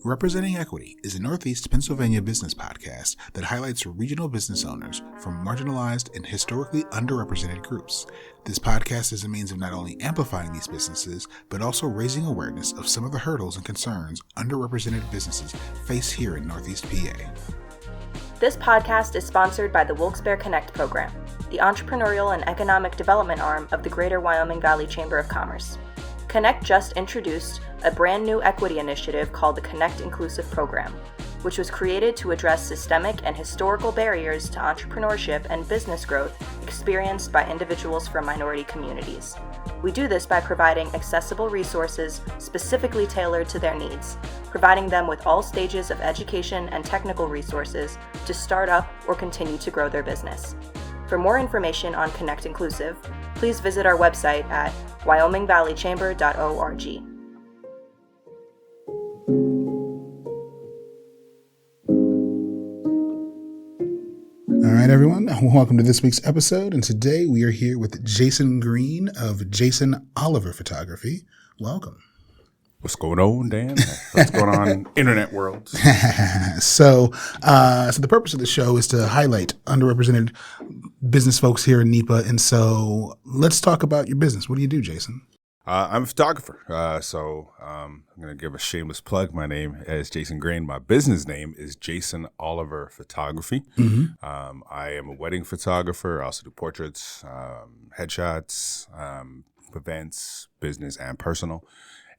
Representing Equity is a Northeast Pennsylvania business podcast that highlights regional business owners from marginalized and historically underrepresented groups. This podcast is a means of not only amplifying these businesses, but also raising awareness of some of the hurdles and concerns underrepresented businesses face here in Northeast PA. This podcast is sponsored by the Wilkes-Barre Connect program, the entrepreneurial and economic development arm of the Greater Wyoming Valley Chamber of Commerce. Connect just introduced a brand new equity initiative called the Connect Inclusive Program, which was created to address systemic and historical barriers to entrepreneurship and business growth experienced by individuals from minority communities. We do this by providing accessible resources specifically tailored to their needs, providing them with all stages of education and technical resources to start up or continue to grow their business. For more information on Connect Inclusive, please visit our website at wyomingvalleychamber.org. All right, everyone. Welcome to this week's episode. And today we are here with Jason Green of Jason Oliver Photography. Welcome. What's going on, Dan? What's going on, internet world? So the purpose of the show is to highlight underrepresented business folks here in NEPA. And so let's talk about your business. What do you do, Jason? I'm a photographer. I'm going to give a shameless plug. My name is Jason Green. My business name is Jason Oliver Photography. Mm-hmm. I am a wedding photographer. I also do portraits, headshots, events, business and personal.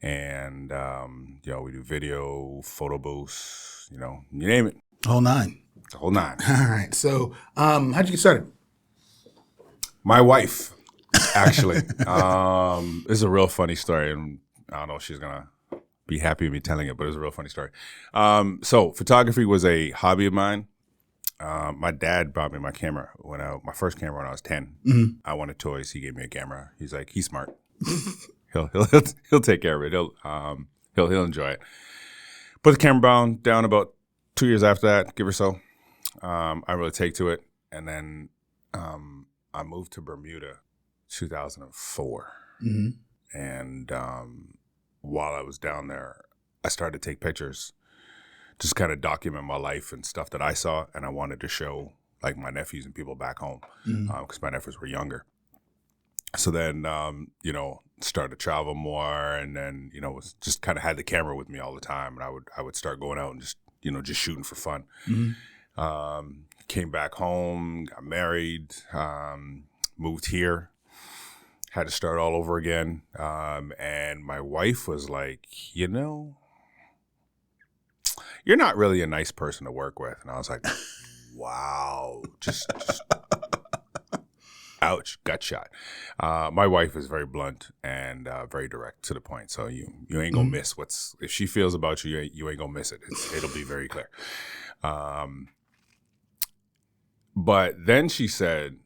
And, we do video, photo booths, you name it. Whole nine. The whole nine. All right. So how'd you get started? My wife, actually. This is a real funny story. And I don't know if she's going to be happy with me telling it, but it's a real funny story. So photography was a hobby of mine. My dad bought me my camera my first camera when I was 10. Mm-hmm. I wanted toys. He gave me a camera. He's like, he's smart. He'll take care of it. He'll enjoy it. Put the camera down about 2 years after that, give or so. I really take to it, and then I moved to Bermuda, 2004. Mm-hmm. And while I was down there, I started to take pictures, just kind of document my life and stuff that I saw, and I wanted to show like my nephews and people back home because my nephews were younger. So then, started to travel more, and then, was just kind of had the camera with me all the time, and I would start going out and just shooting for fun. Mm-hmm. Came back home, got married, moved here, had to start all over again, and my wife was like, you're not really a nice person to work with, and I was like, wow, just ouch, gut shot. My wife is very blunt and very direct to the point. So you ain't gonna miss if she feels about you, you ain't gonna miss it. It'll be very clear. But then she said,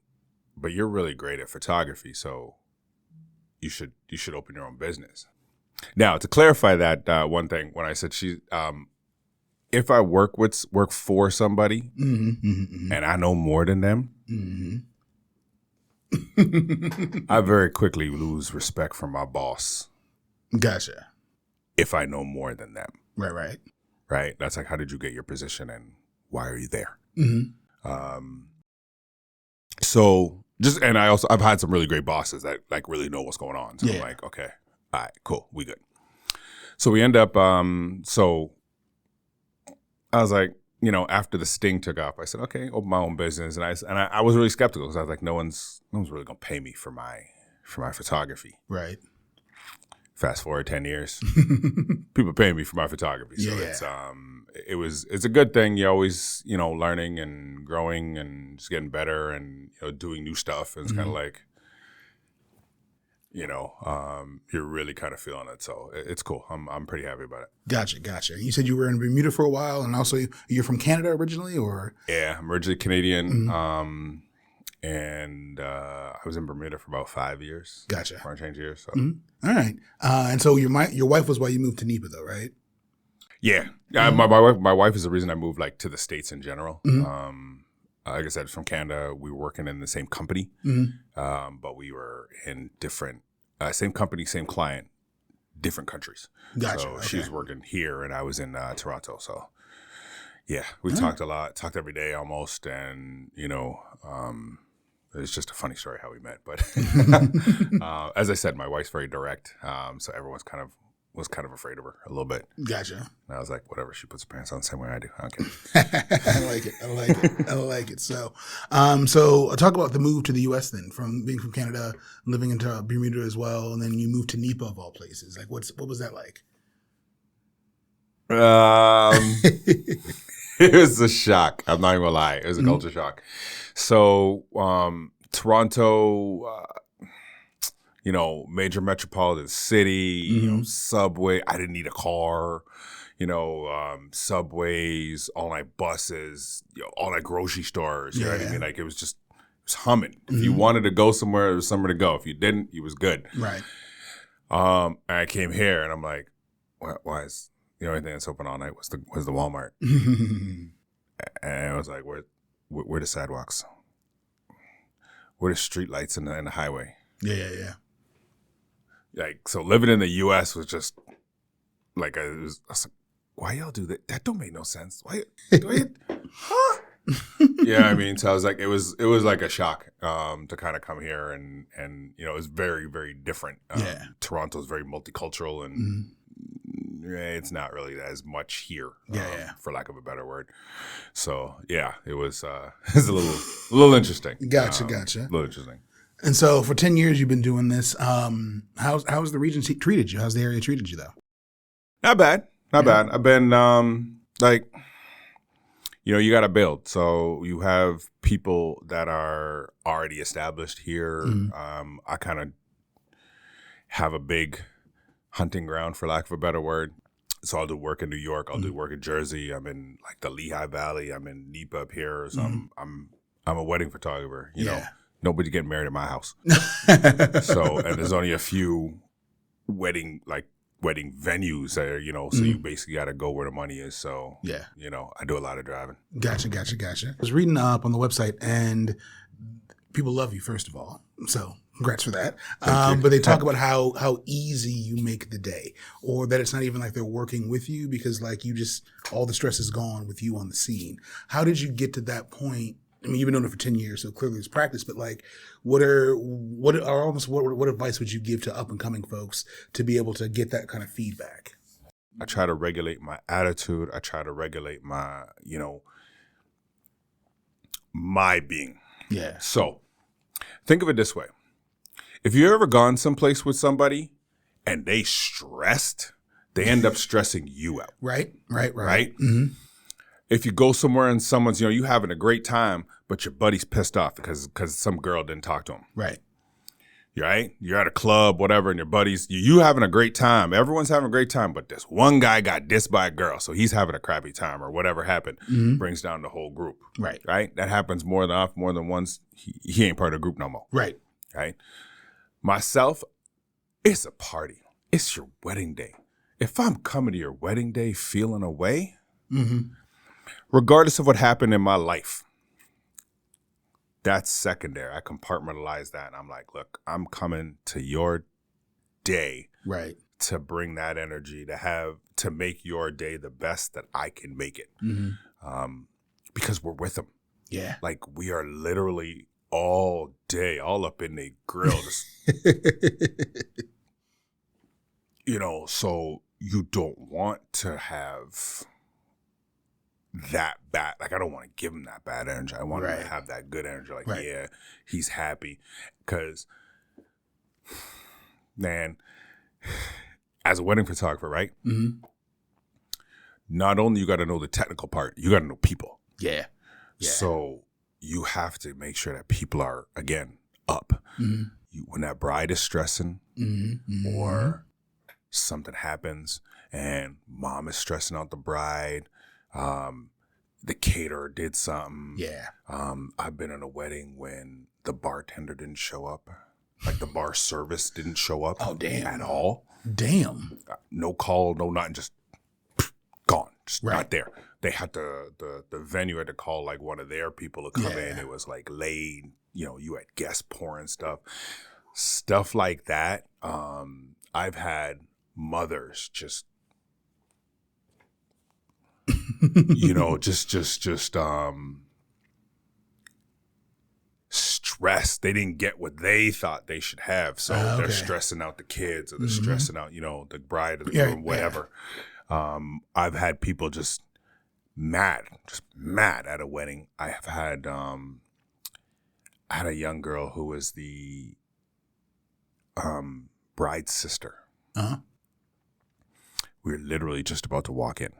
but you're really great at photography, so you should open your own business. Now, to clarify that one thing, when I said if I work for somebody and I know more than them, I very quickly lose respect for my boss. Gotcha. If I know more than them. Right. Right? That's like, how did you get your position and why are you there? Mm-hmm. And I've had some really great bosses that like really know what's going on. So I'm like, okay, all right, cool, we good. So we end up, so I was like, after the sting took off, I said, okay, open my own business. And I was really skeptical because I was like, no one's really going to pay me for my photography. Right. Fast forward 10 years, people pay me for my photography. So it's a good thing. You're always, learning and growing and just getting better and, doing new stuff. And it's kind of like, you're really kind of feeling it. So it's cool. I'm pretty happy about it. Gotcha. You said you were in Bermuda for a while, and also you're from Canada originally, or? Yeah, I'm originally Canadian. Mm-hmm. And I was in Bermuda for about 5 years. Gotcha. 4 change years. So. Mm-hmm. All right. And so your wife was why you moved to NEPA, though, right? Yeah. My wife is the reason I moved to the States in general. Mm-hmm. Like I said, from Canada. We were working in the same company, but we were in different, same company, same client, different countries. Gotcha. So Okay. she was working here, and I was in Toronto. So yeah, we talked a lot, talked every day almost, and it's just a funny story how we met. But as I said, my wife's very direct, so everyone's was kind of afraid of her a little bit. Gotcha. And I was like, whatever, she puts her pants on the same way I do. I don't care. I like it. I like it. So I'll talk about the move to the U.S. then, from being from Canada, living into Bermuda as well, and then you moved to NEPA of all places. Like, what was that like? It was a shock. I'm not even gonna lie. It was a culture shock. So Toronto, major metropolitan city, subway. I didn't need a car. Subways, all night buses, all night grocery stores. You know what I mean? Like it was humming. If you wanted to go somewhere, there was somewhere to go. If you didn't, you was good. Right. And I came here, and I'm like, why is the only thing that's open all night was the Walmart? And I was like, where the sidewalks? Where the street lights in the highway? Yeah. Like, so living in the U.S. was just like, I was like, why y'all do that? That don't make no sense. Why? Huh? Yeah, I mean, so I was like, it was like a shock to kind of come here, and it was very, very different. Toronto's very multicultural, and it's not really as much here, for lack of a better word. So yeah, it was a little interesting. Gotcha. A little interesting. And so for 10 years you've been doing this. How's the region treated you? How's the area treated you though? Not bad. I've been you got to build. So you have people that are already established here. I kind of have a big hunting ground, for lack of a better word. So I'll do work in New York. I'll do work in Jersey. I'm in like the Lehigh Valley. I'm in NEPA up here. So I'm a wedding photographer. You know, nobody's getting married at my house. So, and there's only a few wedding venues there, so you basically got to go where the money is. So, I do a lot of driving. Gotcha. I was reading up on the website, and people love you, first of all. So congrats for that. But they talk about how easy you make the day, or that it's not even like they're working with you, because like you just, all the stress is gone with you on the scene. How did you get to that point? I mean, you've been doing it for 10 years, so clearly it's practice, but like, what advice would you give to up and coming folks to be able to get that kind of feedback? I try to regulate my attitude. I try to regulate my, my being. Yeah. So think of it this way. If you ever gone someplace with somebody and they stressed, they end up stressing you out. Right. Mm-hmm. If you go somewhere and someone's, you having a great time, but your buddy's pissed off because some girl didn't talk to him. Right. Right? You're at a club, whatever, and your buddies, you having a great time. Everyone's having a great time, but this one guy got dissed by a girl, so he's having a crappy time, or whatever happened, brings down the whole group. Right. Right? That happens more than once. He ain't part of the group no more. Right. Right? Myself, it's a party. It's your wedding day. If I'm coming to your wedding day feeling away, regardless of what happened in my life, that's secondary. I compartmentalize that, and I'm like, look, I'm coming to your day, right, to bring that energy, to make your day the best that I can make it, because we're with them. Yeah, like we are literally all day, all up in the grill, just, So you don't want to have that bad, like I don't want to give him that bad energy. I want him to have that good energy, like yeah, he's happy, because man, as a wedding photographer, right? Not only you got to know the technical part, you got to know people. Yeah. So you have to make sure that people are, again, up. When that bride is stressing, or something happens and mom is stressing out the bride, the caterer did something. Yeah. I've been in a wedding when the bartender didn't show up. Like the bar service didn't show up. Oh, damn. At all. Damn. No call, no nothing, just gone. Just not there. They had the venue had to call like one of their people to come in. It was like late, you had guests pouring stuff like that. I've had mothers just, just stressed. They didn't get what they thought they should have. So they're stressing out the kids, or they're stressing out, the bride or the groom, whatever. I've had people just mad at a wedding. I have had, I had a young girl who was the bride's sister. Uh-huh. We were literally just about to walk in,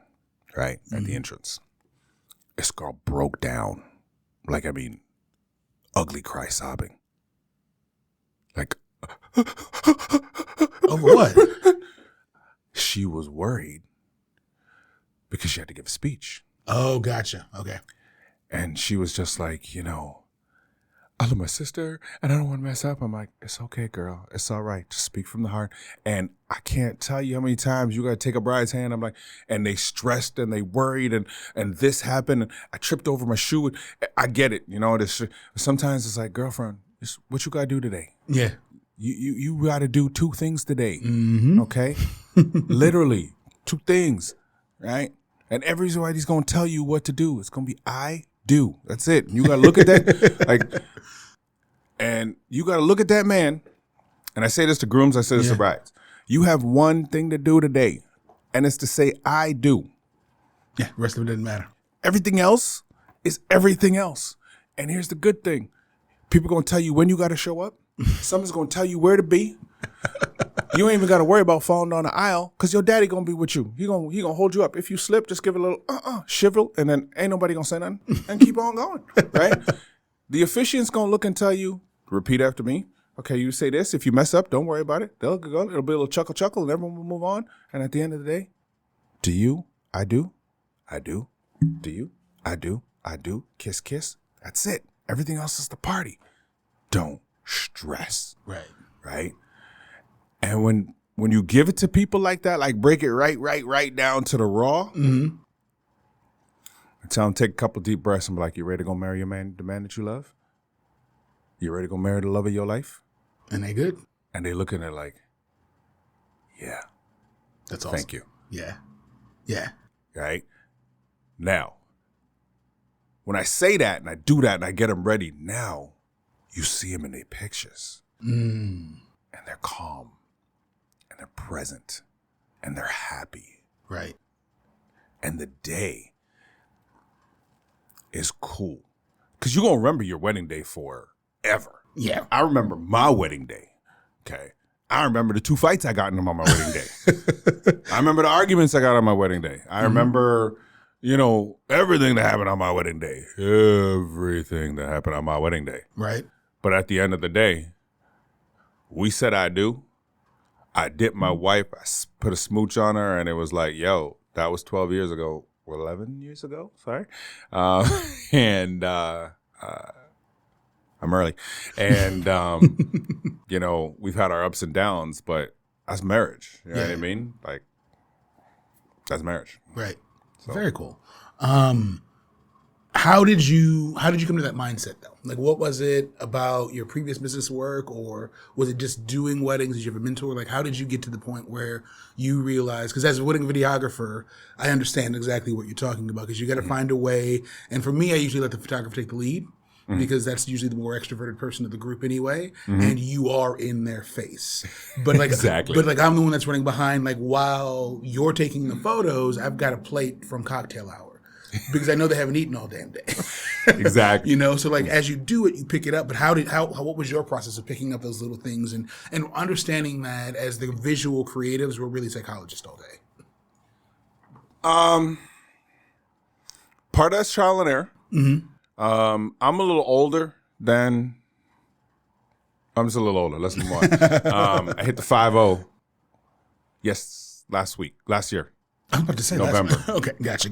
right, at the entrance. This girl broke down. Like, I mean, ugly cry sobbing. Like, over what? She was worried because she had to give a speech. Oh, gotcha. Okay. And she was just like, I love my sister and I don't want to mess up. I'm like, it's okay, girl. It's all right. Just speak from the heart. And I can't tell you how many times you got to take a bride's hand. I'm like, and they stressed and they worried and this happened. And I tripped over my shoe. I get it. Sometimes it's like, girlfriend, it's what you got to do today. Yeah. You got to do 2 things today. Mm-hmm. Okay. Literally 2 things. Right. And everybody's going to tell you what to do. It's going to be I do. That's it. You got to look at that. And you got to look at that man. And I say this to grooms. I say this to brides. You have one thing to do today. And it's to say, I do. Yeah. The rest of it doesn't matter. Everything else is everything else. And here's the good thing. People going to tell you when you got to show up. Someone's going to tell you where to be. You ain't even got to worry about falling down the aisle because your daddy going to be with you. He gonna hold you up. If you slip, just give it a little shiver, and then ain't nobody going to say nothing and keep on going, right? The officiant's going to look and tell you, repeat after me. Okay, you say this. If you mess up, don't worry about it. They'll go. It'll be a little chuckle, and everyone will move on. And at the end of the day, do you? I do. I do. Do you? I do. I do. Kiss, kiss. That's it. Everything else is the party. Don't stress. Right. Right? And when you give it to people like that, like break it right down to the raw, I tell them, take a couple deep breaths and be like, you ready to go marry the man that you love? You ready to go marry the love of your life? And they good. And they look at it like, yeah. That's awesome. Thank you. Yeah. Yeah. Right? Now, when I say that and I do that and I get them ready, now you see them in their pictures. And they're calm. And they're present. And they're happy. Right. And the day is cool. Because you're going to remember your wedding day forever. Yeah. I remember my wedding day. Okay. I remember the 2 fights I got in on my wedding day. I remember the arguments I got on my wedding day. I remember, everything that happened on my wedding day. Everything that happened on my wedding day. Right. But at the end of the day, we said I do. I dipped my wife. I put a smooch on her, and it was like, yo, that was 12 years ago. 11 years ago, sorry. And I'm early. And, we've had our ups and downs, but that's marriage. You know what I mean? Like, that's marriage. Right. So. Very cool. How did you come to that mindset though? Like, what was it about your previous business work, or was it just doing weddings? Did you have a mentor? Like, how did you get to the point where you realized, because as a wedding videographer, I understand exactly what you're talking about, because you got to find a way. And for me, I usually let the photographer take the lead, because that's usually the more extroverted person of the group anyway, and you are in their face. But like, exactly. But like, I'm the one that's running behind. Like, while you're taking the photos, I've got a plate from cocktail hour. Because I know they haven't eaten all damn day. Exactly. So like as you do it, you pick it up. But what was your process of picking up those little things and understanding that as the visual creatives, we're really psychologists all day? Part of that's trial and error. I'm a little older than. I'm just a little older. Let's move on. I hit the 5-0. Yes, last year. I was about to say November. Okay, gotcha.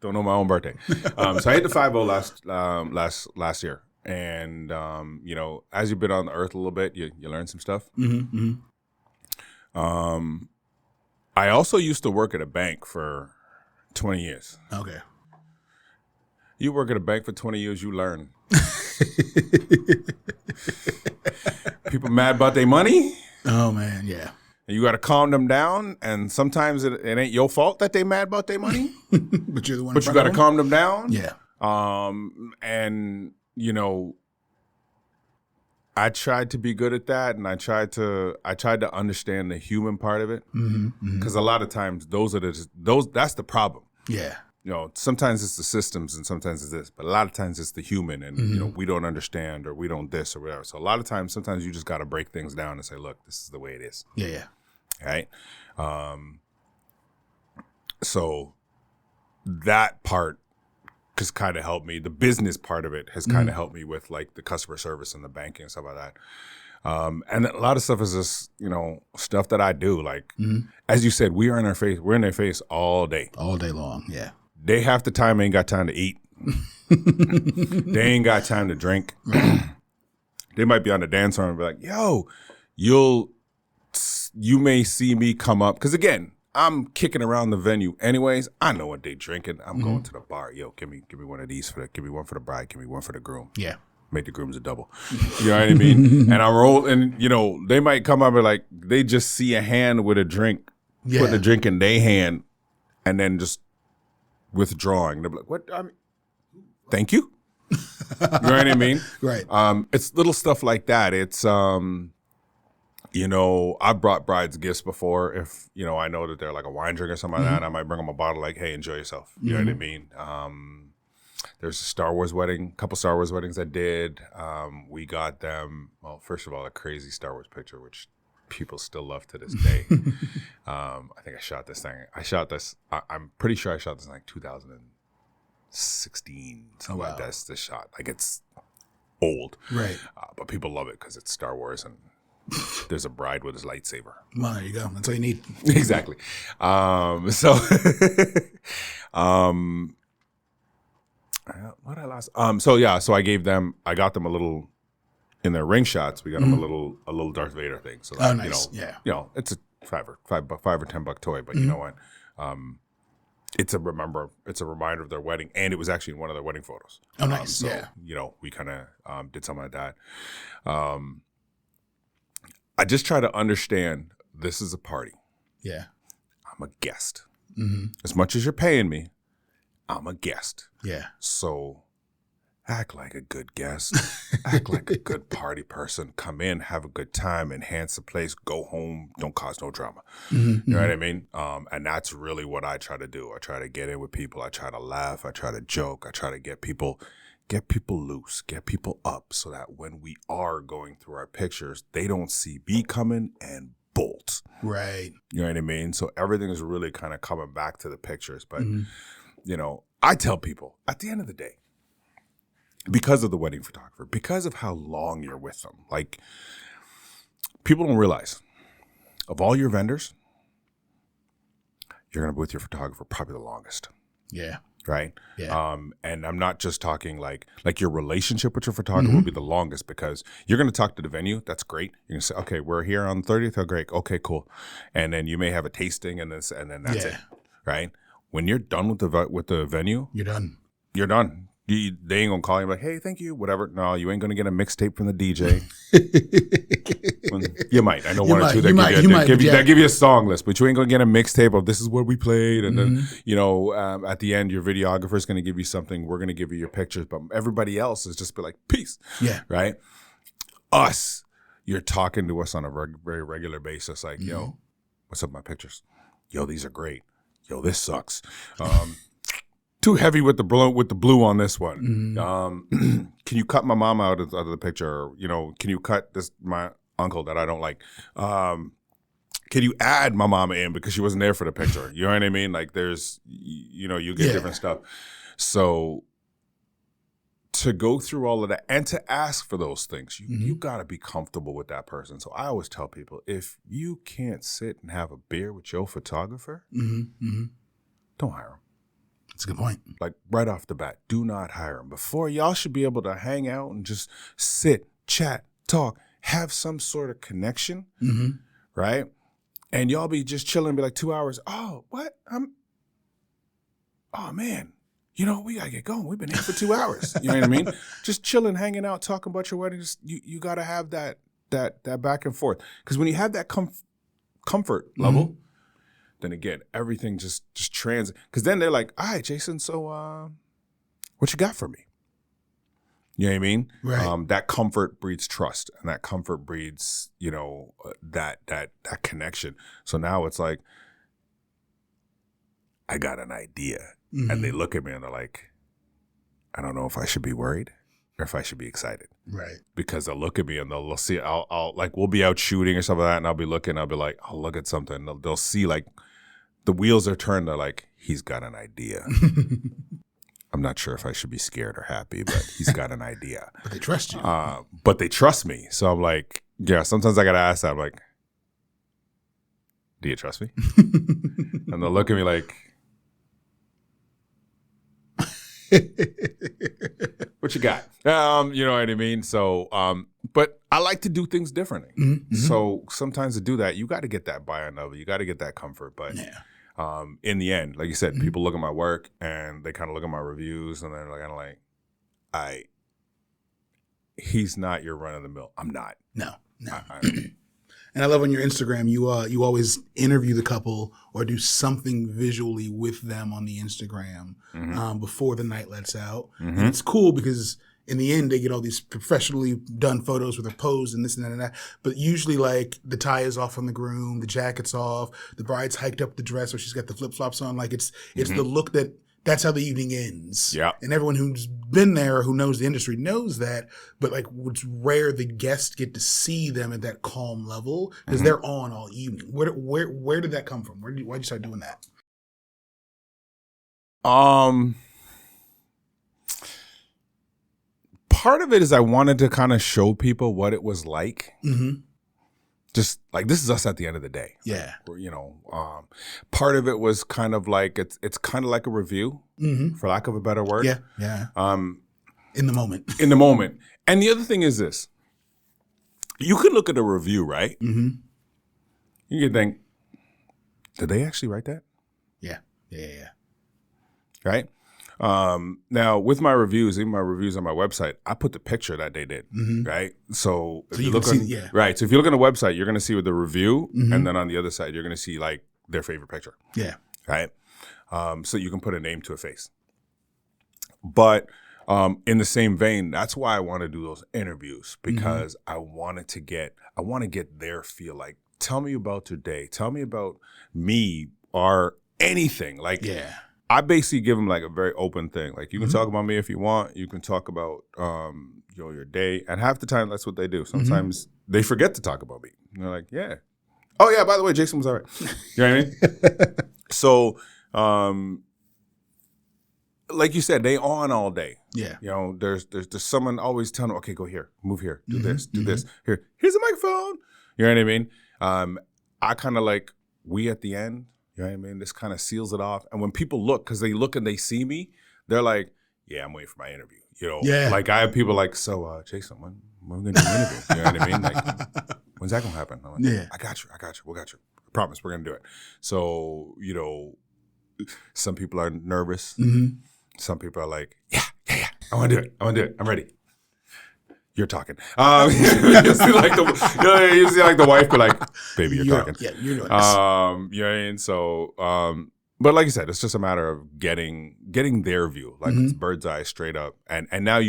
Don't know my own birthday. So I hit the 5-0 last year. And, as you've been on the earth a little bit, you learn some stuff. I also used to work at a bank for 20 years. Okay. You work at a bank for 20 years, you learn. People mad about their money. Oh, man, yeah. And you got to calm them down. And sometimes it ain't your fault that they mad about their money. But you're the one. But you got to calm them down. Yeah. And, you know, I tried to be good at that, and I tried to understand the human part of it, because a lot of times that's the problem. Yeah, you know, sometimes it's the systems and sometimes it's this, but a lot of times it's the human, and you know, we don't understand or we don't this or whatever. So a lot of times, sometimes you just got to break things down and say, look, this is the way it is. Yeah. Right. So that part has kind of helped me. The business part of it has kind of helped me with like the customer service and the banking and stuff like that. And a lot of stuff is just, you know, stuff that I do. Like, as you said, we're in their face all day long. Yeah. They half the time ain't got time to eat. They ain't got time to drink. They might be on the dance floor and be like, yo, you may see me come up. Because again, I'm kicking around the venue anyways. I know what they drinking. I'm going to the bar. Yo, give me one of these give me one for the bride. Give me one for the groom. Yeah. Make the grooms a double. You know what I mean? And I roll, and you know, they might come up and like, they just see a hand with a drink, put the drink in their hand, and then just withdrawing. They're like, what? Thank you. You know what I mean? Right. It's little stuff like that. It's, you know, I've brought brides gifts before. If, you know, I know that they're like a wine drink or something like that, I might bring them a bottle like, hey, enjoy yourself. You know what I mean? There's a Star Wars wedding, a couple Star Wars weddings I did. We got them, well, first of all, a crazy Star Wars picture, which people still love to this day. I think I shot this thing. I'm pretty sure I shot this in like 2016. Something like this shot. Like, it's old. Right. But people love it because it's Star Wars and there's a bride with his lightsaber. Well, there you go. That's all you need. Exactly. What I lost. So I got them a little in their ring shots. We got them a little Darth Vader thing. So that, nice. You know, it's a $5 or $10 toy, but you know what? It's a reminder of their wedding, and it was actually one of their wedding photos. Oh, nice. So, you know, we kind of did something like that. I just try to understand this is a party. Yeah. I'm a guest. As much as you're paying me, I'm a guest. Yeah. So act like a good guest. Act like a good party person. Come in, have a good time, enhance the place, go home, don't cause no drama. You know what I mean? And that's really what I try to do. I try to get in with people. I try to laugh. I try to joke. I try to get people loose, get people up so that when we are going through our pictures, they don't see me coming and bolt. Right. You know what I mean? So everything is really kind of coming back to the pictures. But, you know, I tell people at the end of the day, because of the wedding photographer, because of how long you're with them, like, people don't realize, of all your vendors, you're going to be with your photographer probably the longest. Yeah. Right. Yeah. And I'm not just talking like your relationship with your photographer will be the longest, because you're going to talk to the venue. That's great. You're going to say, okay, we're here on the 30th. Oh, great. Okay, cool. And then you may have a tasting and then that's it. Right. When you're done with the venue, You're done. You're done. They ain't gonna call you like, hey, thank you, whatever. No, you ain't gonna get a mixtape from the DJ. You might. I know one or two that give you a song list, but you ain't gonna get a mixtape of this is what we played, and then you know at the end your videographer's gonna give you something. We're gonna give you your pictures, but everybody else is just be like, peace. Yeah. Right. Us, you're talking to us on a very regular basis, like, yo, what's up with my pictures? Yo, these are great. Yo, this sucks. Too heavy with the blue on this one. Can you cut my mom out of the picture? Or, you know, can you cut my uncle that I don't like? Can you add my mama in because she wasn't there for the picture? You know what I mean? Like, there's, you know, you get different stuff. So to go through all of that and to ask for those things, you got to be comfortable with that person. So I always tell people, if you can't sit and have a beer with your photographer, don't hire him. That's a good point. Like, right off the bat, do not hire him. Before, y'all should be able to hang out and just sit, chat, talk, have some sort of connection, right? And y'all be just chilling and be like 2 hours. Oh, what? Oh, man. You know, we got to get going. We've been here for 2 hours. You know what I mean? Just chilling, hanging out, talking about your wedding. You got to have that back and forth. Because when you have that comfort level, then again, everything just because then they're like, all right, Jason, so what you got for me? You know what I mean? Right. That comfort breeds trust, and that comfort breeds, that connection. So now it's like, I got an idea, and they look at me and they're like, I don't know if I should be worried or if I should be excited. Right. Because they'll look at me and they'll see, I'll like, we'll be out shooting or something like that, and I'll be looking, I'll be like, I'll look at something. They'll see like the wheels are turned. They're like, he's got an idea. I'm not sure if I should be scared or happy, but he's got an idea. But they trust you. But they trust me. So I'm like, yeah, sometimes I got to ask that. I'm like, do you trust me? And they'll look at me like, what you got? You know what I mean? So, but I like to do things differently. Mm-hmm. So sometimes to do that, you got to get that buy-in of it. You got to get that comfort. But in the end, like you said, people look at my work and they kind of look at my reviews and they're kind of like, he's not your run-of-the-mill. I'm not. No. And I love on your Instagram, you always interview the couple or do something visually with them on the Instagram before the night lets out. And it's cool because in the end, they get all these professionally done photos with their pose and this and that and that. But usually, like, the tie is off on the groom, the jacket's off, the bride's hiked up the dress or she's got the flip-flops on. Like, it's the look that's how the evening ends. Yeah. And everyone who's been there or who knows the industry knows that. But, like, it's rare the guests get to see them at that calm level because they're on all evening. Where did that come from? Why'd you start doing that? Part of it is I wanted to kind of show people what it was like. Just like, this is us at the end of the day. Yeah. Part of it was kind of like, it's kind of like a review, for lack of a better word. Yeah. Yeah. In the moment. In the moment. And the other thing is this. You can look at a review, right? You can think, did they actually write that? Yeah. Right? Now, with my reviews, even my reviews on my website, I put the picture that they did, right? So if you look on, right. So if you look on the website, you're going to see with the review, and then on the other side, you're going to see like their favorite picture. Yeah. Right. So you can put a name to a face. But in the same vein, that's why I want to do those interviews, because I want to get their feel. Like, tell me about your day. Tell me about me or anything. Like, I basically give them like a very open thing. Like, you can talk about me if you want. You can talk about your day. And half the time, that's what they do. Sometimes they forget to talk about me. And they're like, yeah. Oh, yeah, by the way, Jason was all right. You know what I mean? So, like you said, they on all day. Yeah. There's someone always telling them, okay, go here, move here, do this, do this. Here's a microphone. You know what I mean? I kind of like, we at the end, you know what I mean? This kind of seals it off. And when people look, because they look and they see me, they're like, yeah, I'm waiting for my interview. Like, I have people like, so, Jason, when are we going to do an interview? You know what I mean? Like, when's that going to happen? I'm like, I got you. We got you. I promise we're going to do it. So, some people are nervous. Some people are like, yeah. I want to do it. I'm ready. You're talking. You see like the wife be like, baby, you're talking. Yeah, you're doing this. You know what I mean? So, but like you said, it's just a matter of getting their view. Like, it's bird's eye straight up. And now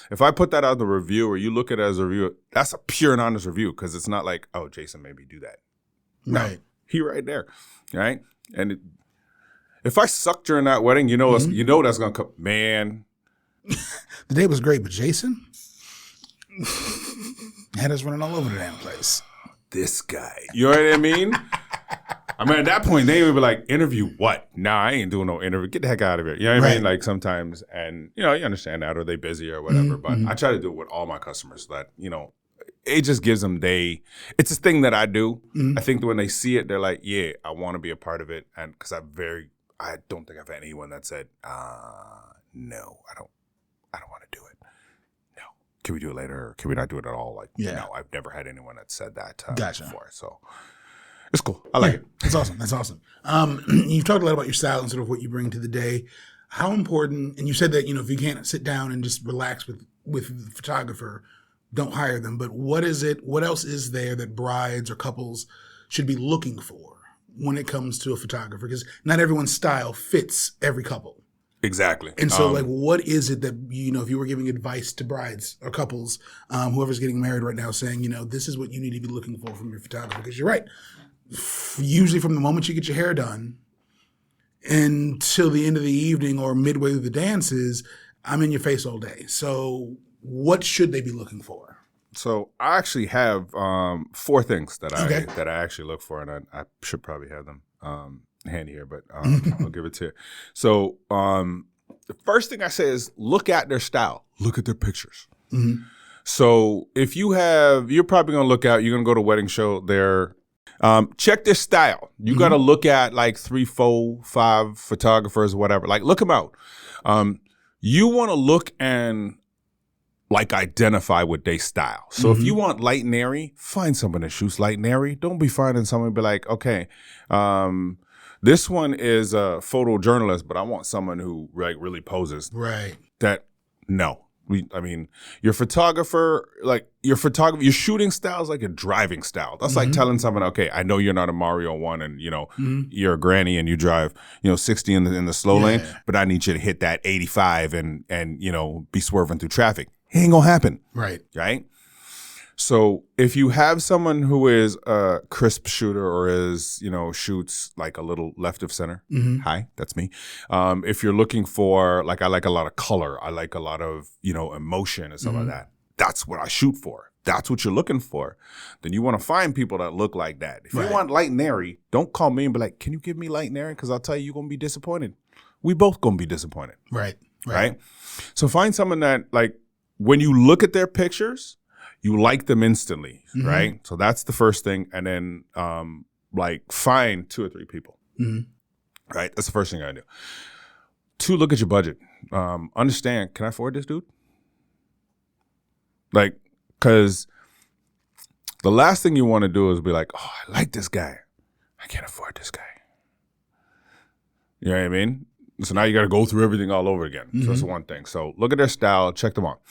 if I put that out in the review or you look at it as a review, that's a pure and honest review, because it's not like, oh, Jason made me do that. Right. No, he right there. Right? And if I suck during that wedding, that's going to come. Man. The day was great, but Jason had us running all over the damn place. This guy. You know what I mean? I mean, at that point, they would be like, interview what? Nah, I ain't doing no interview. Get the heck out of here. You know what I mean? Like, sometimes, and, you understand that, or they busy or whatever. But I try to do it with all my customers so that, it just gives them it's a thing that I do. I think that when they see it, they're like, yeah, I want to be a part of it. And because I don't think I've had anyone that said, no, I don't want to do it. No. Can we do it later? Or can we not do it at all? Like, no, I've never had anyone that said that before. So it's cool. I like it. That's awesome. You've talked a lot about your style and sort of what you bring to the day. How important, and you said that, if you can't sit down and just relax with the photographer, don't hire them. But what else is there that brides or couples should be looking for when it comes to a photographer? Because not everyone's style fits every couple. Exactly. And so, what is it that, if you were giving advice to brides or couples, whoever's getting married right now, saying, this is what you need to be looking for from your photographer? Because you're right. Usually from the moment you get your hair done until the end of the evening or midway through the dances, I'm in your face all day. So what should they be looking for? So I actually have 4 things that I actually look for, and I should probably have them handy here, but I'll give it to you. So the first thing I say is look at their style. Look at their pictures. Mm-hmm. So if you're probably going to look out, you're going to go to a wedding show there. Check their style. You got to look at like 3, 4, 5 photographers, whatever. Like look them out. You want to look and like identify with their style. So if you want light and airy, find someone that shoots light and airy. Don't be finding someone and be like, okay, this one is a photojournalist, but I want someone who like really poses. Right. No. Your photographer, your shooting style is like a driving style. That's like telling someone, okay, I know you're not a Mario 1 and, you're a granny and you drive, 60 in the slow lane, but I need you to hit that 85 and be swerving through traffic. It ain't gonna happen. Right. Right? So if you have someone who is a crisp shooter or shoots like a little left of center, hi, that's me. If you're looking for, I like a lot of color, I like a lot of, emotion and stuff like that. That's what I shoot for. That's what you're looking for. Then you want to find people that look like that. If you want light and airy, don't call me and be like, can you give me light and airy? Because I'll tell you, you're going to be disappointed. We both going to be disappointed. Right. So find someone that, when you look at their pictures, you like them instantly, right? So that's the first thing. And then, find 2 or 3 people, right? That's the first thing I do. 2, look at your budget. Understand, can I afford this dude? Because the last thing you want to do is be like, oh, I like this guy. I can't afford this guy. You know what I mean? So now you got to go through everything all over again. So that's one thing. So look at their style, check them out.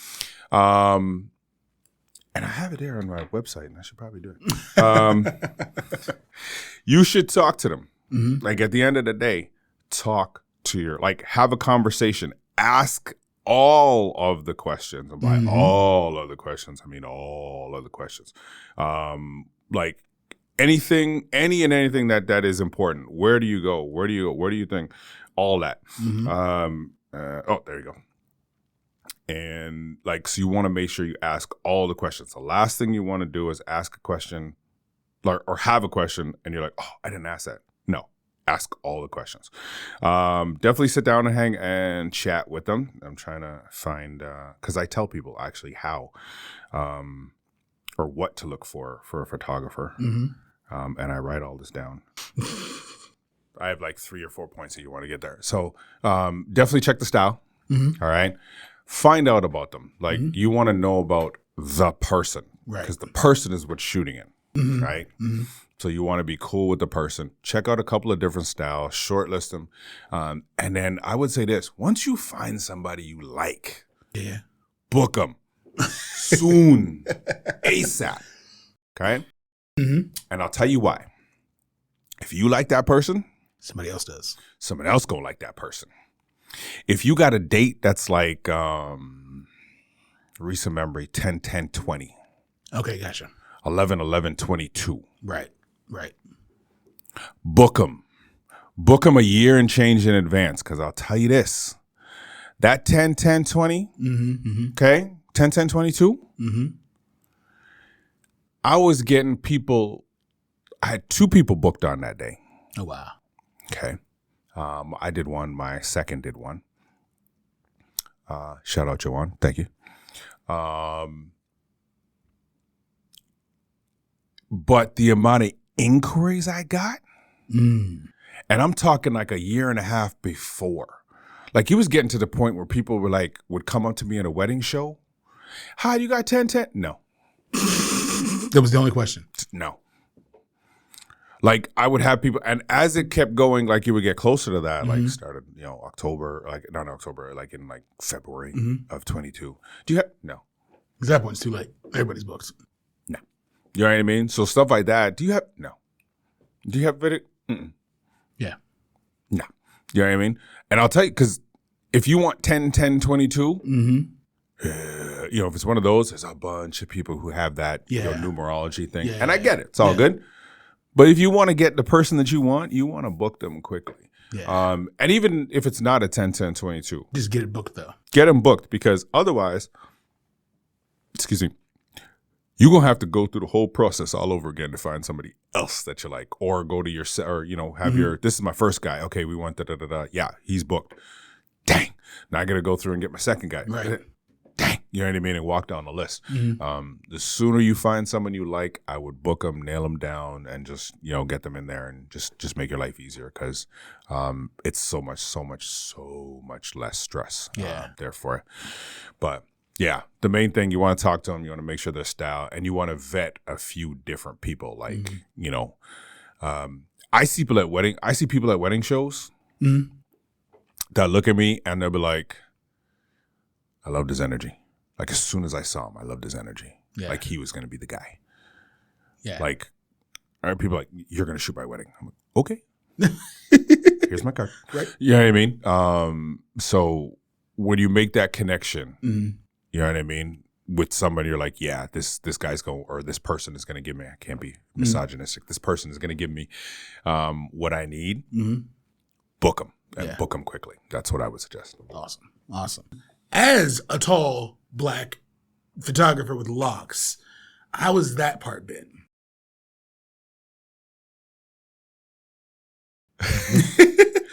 And I have it there on my website, and I should probably do it. You should talk to them. At the end of the day, talk to have a conversation. Ask all of the questions. And by all of the questions, I mean all of the questions. Anything that is important. Where do you go? Where do you think? All that. There you go. And so you want to make sure you ask all the questions. The last thing you want to do is ask a question or have a question and you're like, oh, I didn't ask that. No, ask all the questions. Definitely sit down and hang and chat with them. I'm trying to find, because I tell people actually how or what to look for a photographer. And I write all this down. I have 3 or 4 points that you want to get there. So definitely check the style. All right. Find out about them. You want to know about the person. Right. Because the person is what's shooting it. Right. So you want to be cool with the person. Check out a couple of different styles. Shortlist them. And then I would say this. Once you find somebody you like, book them soon. ASAP. Okay. And I'll tell you why. If you like that person, somebody else does. Someone else gonna like that person. If you got a date that's recent memory, 10-10-20. Okay, gotcha. 11-11-22. Right. Book them. Book them a year and change in advance, because I'll tell you this. That 10-10-20, okay, 10-10-22, I was getting people, I had 2 people booked on that day. Oh, wow. Okay. I did one. My second did one. Shout out, Joanne. Thank you. But the amount of inquiries I got, and I'm talking a year and a half before. He was getting to the point where people were would come up to me in a wedding show. Hi, you got 10-10? No. That was the only question. No. I would have people, and as it kept going, you would get closer to that, started, October, not October, in February of 22. Do you have, no. Because that point's too late. Everybody's booked. No. You know what I mean? So stuff like that, do you have, no. Do you have video? Yeah. No. You know what I mean? And I'll tell you, because if you want 10, 10, 22, if it's one of those, there's a bunch of people who have that numerology thing. And I get it. It's all good. But if you want to get the person that you want to book them quickly. Yeah. And even if it's not a 10, 10, 22. Just get it booked, though. Get them booked, because otherwise, you're going to have to go through the whole process all over again to find somebody else that you like, or go to your, or, have your, this is my first guy. Okay, we want da-da-da-da. Yeah, he's booked. Dang. Now I got to go through and get my second guy. Right. Dang. You know what I mean? And walk down the list. The sooner you find someone you like, I would book them, nail them down, and just, get them in there and just make your life easier, because it's so much less stress. Therefore. But yeah, the main thing, you want to talk to them, you want to make sure their style, and you want to vet a few different people. Like, I see people at wedding shows that look at me and they'll be like, I loved his energy. Like, as soon as I saw him, I loved his energy. Yeah. Like, he was going to be the guy. Yeah. Like, people are like, you're going to shoot my wedding. I'm like, okay. Here's my card. Right. You know what I mean? So when you make that connection, you know what I mean, with somebody, you're like, yeah, this guy's going, or this person is going to give me, I can't be misogynistic. This person is going to give me what I need. Book them, and book them quickly. That's what I would suggest. Awesome. As a tall black photographer with locks, how has that part been?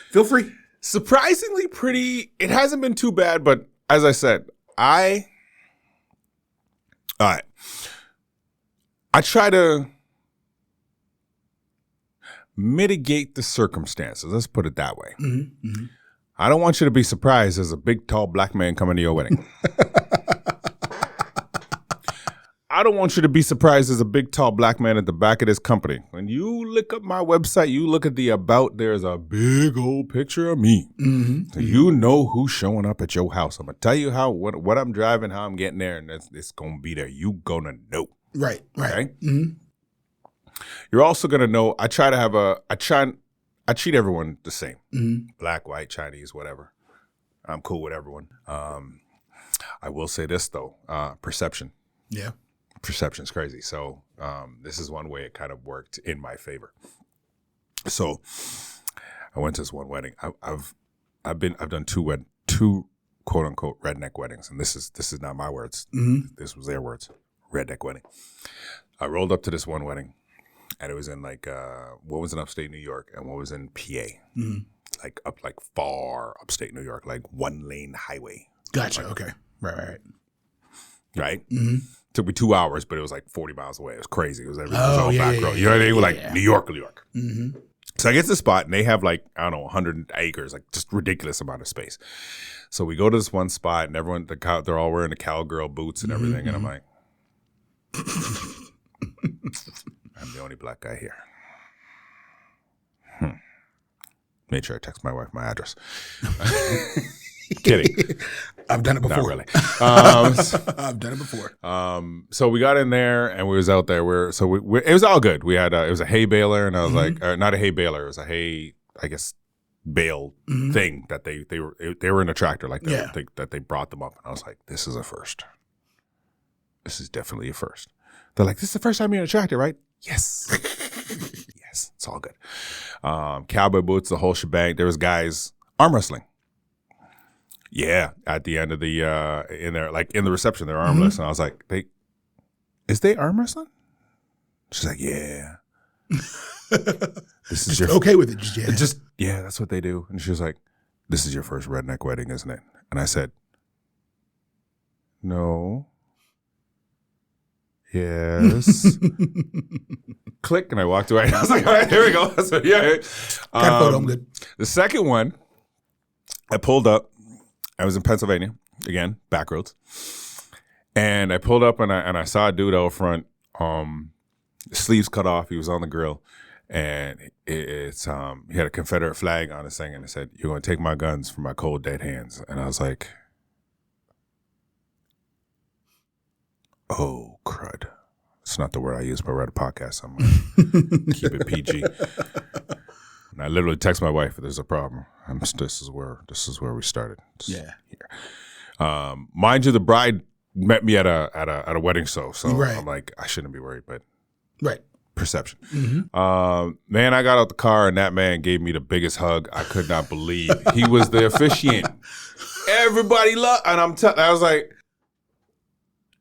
Feel free. Surprisingly pretty. It hasn't been too bad, but as I said, I try to mitigate the circumstances. Let's put it that way. I don't want you to be surprised as a big, tall black man coming to your wedding. I don't want you to be surprised as a big, tall black man at the back of this company. When you look up my website, you look at the about, there's a big old picture of me. So you know who's showing up at your house. I'm going to tell you what I'm driving, how I'm getting there, and it's going to be there. You going to know. Right. Okay? You're also going to know, I treat everyone the same. Black, white, Chinese, whatever. I'm cool with everyone. I will say this, though. Perception. Yeah. Perception's crazy. So this is one way it kind of worked in my favor. So I went to this one wedding. I've done two quote unquote redneck weddings, and this is not my words. This was their words. Redneck wedding. I rolled up to this one wedding, and it was in one was in upstate New York and one was in PA, like far upstate New York, like 1-lane highway. Gotcha. Okay. Right. Took me 2 hours, but it was like 40 miles away. It was crazy. It was all back road. You know what I mean? Like New York. So I get to the spot, and they have 100 acres, like just ridiculous amount of space. So we go to this one spot, and everyone, they're all wearing the cowgirl boots and everything, and I'm like, I'm the only black guy here. Made sure I text my wife my address. Kidding. I've done it before. Not really. I've done it before. So we got in there and we was out there. It was all good. We had it was a hay baler, and I was like, not a hay baler. It was a hay, I guess, bale thing that they were in a tractor like that. That they brought them up, and I was like, this is a first. This is definitely a first. They're like, this is the first time you're in a tractor, right? Yes. Yes, it's all good. Cowboy boots, the whole shebang. There was guys arm wrestling. Yeah, at the end of the in there, like in the reception, they're arm wrestling. I was like, is they arm wrestling? She's like, yeah. This is just okay with it, just yeah, that's what they do. And she was like, this is your first redneck wedding, isn't it? And I said, no. Yes. Click, and I walked away. I was like, all right, here we go. So, yeah. Got a photo, I'm good. The second one, I pulled up. I was in Pennsylvania, again, back roads. And I pulled up, and I saw a dude out front, sleeves cut off. He was on the grill. And he had a Confederate flag on his thing, and it said, you're going to take my guns from my cold, dead hands. And I was like, oh, crud. It's not the word I use, but we're at a podcast, so I'm going to keep it PG. And I literally text my wife, there's a problem. This is where we started. Here. Mind you, the bride met me at a wedding show, so I'm like, I shouldn't be worried, but perception. Man, I got out the car and that man gave me the biggest hug. I could not believe he was the officiant. Everybody loved, and I was like,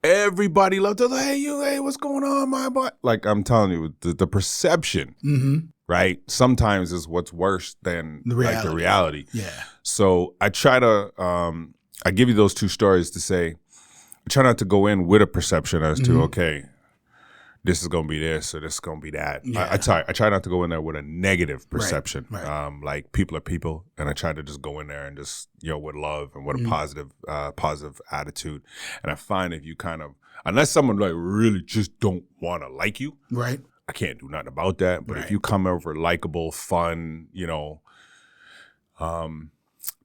everybody loved it. Like, hey, what's going on, my boy? Like, I'm telling you, the perception, right? Sometimes is what's worse than the reality. Yeah. So I try to, I give you those two stories to say, I try not to go in with a perception as to, okay, this is going to be this or this is going to be that. Yeah. I try not to go in there with a negative perception. Right. Like people are people, and I try to just go in there and just, with love and with a positive attitude. And I find if you kind of, unless someone like really just don't want to like you, right? I can't do nothing about that. But if you come over likable, fun,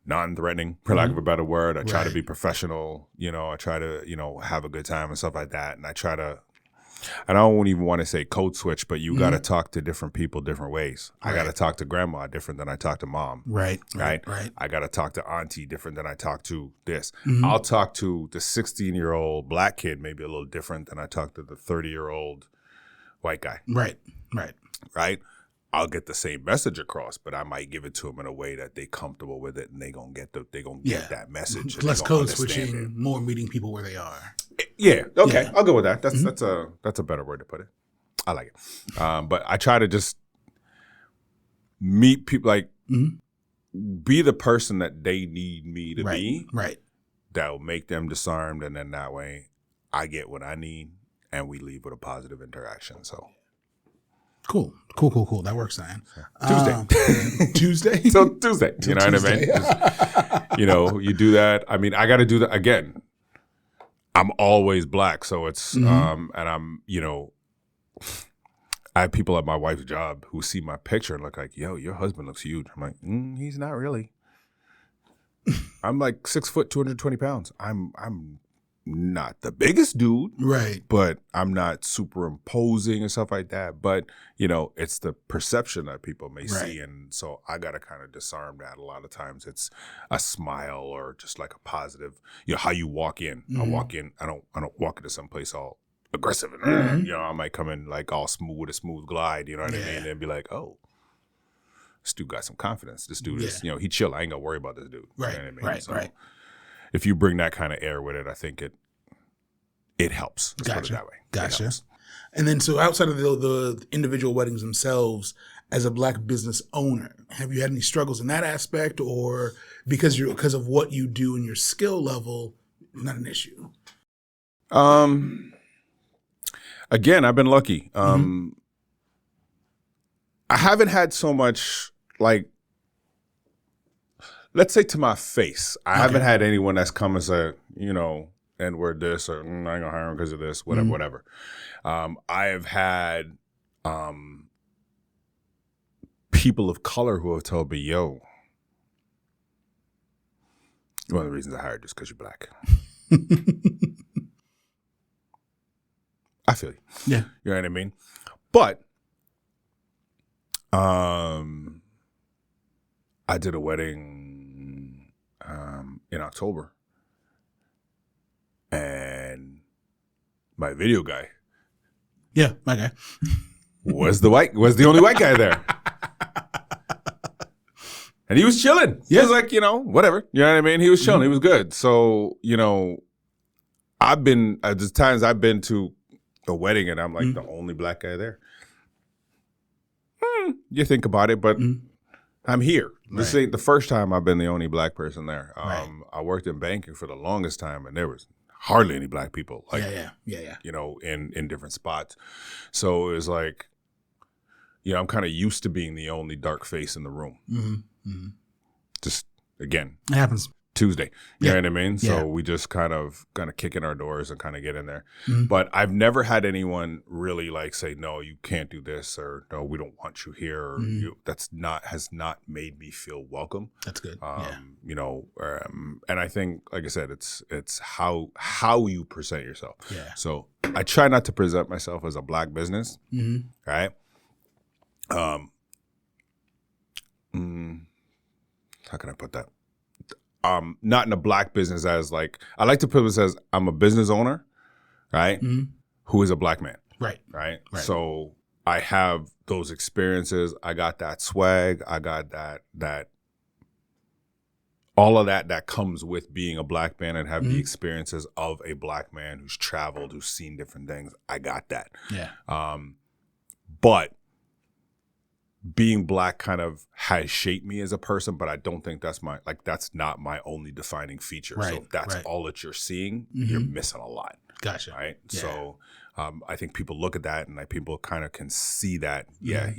non-threatening, for lack of a better word, I try to be professional. I try to, have a good time and stuff like that. And I try to, I don't even want to say code switch, but you got to talk to different people different ways. Right. I got to talk to grandma different than I talk to mom. Right. I got to talk to auntie different than I talk to this. I'll talk to the 16-year-old black kid maybe a little different than I talk to the 30-year-old white guy. Right. I'll get the same message across, but I might give it to them in a way that they comfortable with it, and they gonna get that message. Less code switching, more meeting people where they are. Yeah. Okay. Yeah. I'll go with that. That's a better word to put it. I like it. But I try to just meet people, like be the person that they need me to be. Right. That will make them disarmed, and then that way I get what I need, and we leave with a positive interaction. So. Cool. That works, then. Tuesday. Tuesday? So Tuesday. You know what I mean? Just, you do that. I mean, I got to do that again. I'm always black, so it's and I'm I have people at my wife's job who see my picture and look like, yo, your husband looks huge. I'm like, he's not really. I'm like 6 foot, 220 pounds. I'm not the biggest dude, right? But I'm not super imposing and stuff like that. But it's the perception that people may see, and so I gotta kind of disarm that. A lot of times, it's a smile or just like a positive. How you walk in. I walk in. I don't walk into someplace all aggressive and I might come in like all smooth with a smooth glide. You know what I mean? And be like, oh, this dude got some confidence. This dude is he chill. I ain't gonna worry about this dude. Right. You know what I mean? Right. If you bring that kind of air with it, I think it helps. Let's put it that way. Gotcha. And then, so outside of the individual weddings themselves, as a black business owner, have you had any struggles in that aspect, or because of what you do and your skill level, not an issue? Again, I've been lucky. I haven't had so much like. Let's say to my face, I haven't had anyone that's come and said, and we're this, or I ain't gonna hire him because of this, whatever. I have had people of color who have told me, yo, one of the reasons I hired you is because you're black. I feel you. Yeah. You know what I mean? But I did a wedding in October, and my video guy, my guy, was the only white guy there, and he was chilling. He was like, whatever. You know what I mean? He was chilling. He was good. So there's times I've been to a wedding and I'm like the only black guy there. You think about it, but. I'm here. This ain't the first time I've been the only black person there. I worked in banking for the longest time, and there was hardly any black people. Like, in different spots. So it was like, I'm kind of used to being the only dark face in the room. Just again, it happens. Tuesday. You know what I mean? Yeah. So we just kind of kick in our doors and kind of get in there. Mhm. But I've never had anyone really like say, no, you can't do this, or no, we don't want you here. Or has not made me feel welcome. That's good. You know, and I think, like I said, it's how you present yourself. Yeah. So I try not to present myself as a black business. Mm-hmm. Right. How can I put that? Not in a black business as like, I like to put it as I'm a business owner, right? Mm-hmm. Who is a black man. Right. So I have those experiences. I got that swag. I got that all of that comes with being a black man and have the experiences of a black man who's traveled, who's seen different things. I got that. Yeah. But being black kind of has shaped me as a person, but I don't think that's not my only defining feature. Right, So if that's right. all that you're seeing, you're missing a lot. Gotcha. Right. Yeah. So I think people look at that and like people kind of can see that, he ain't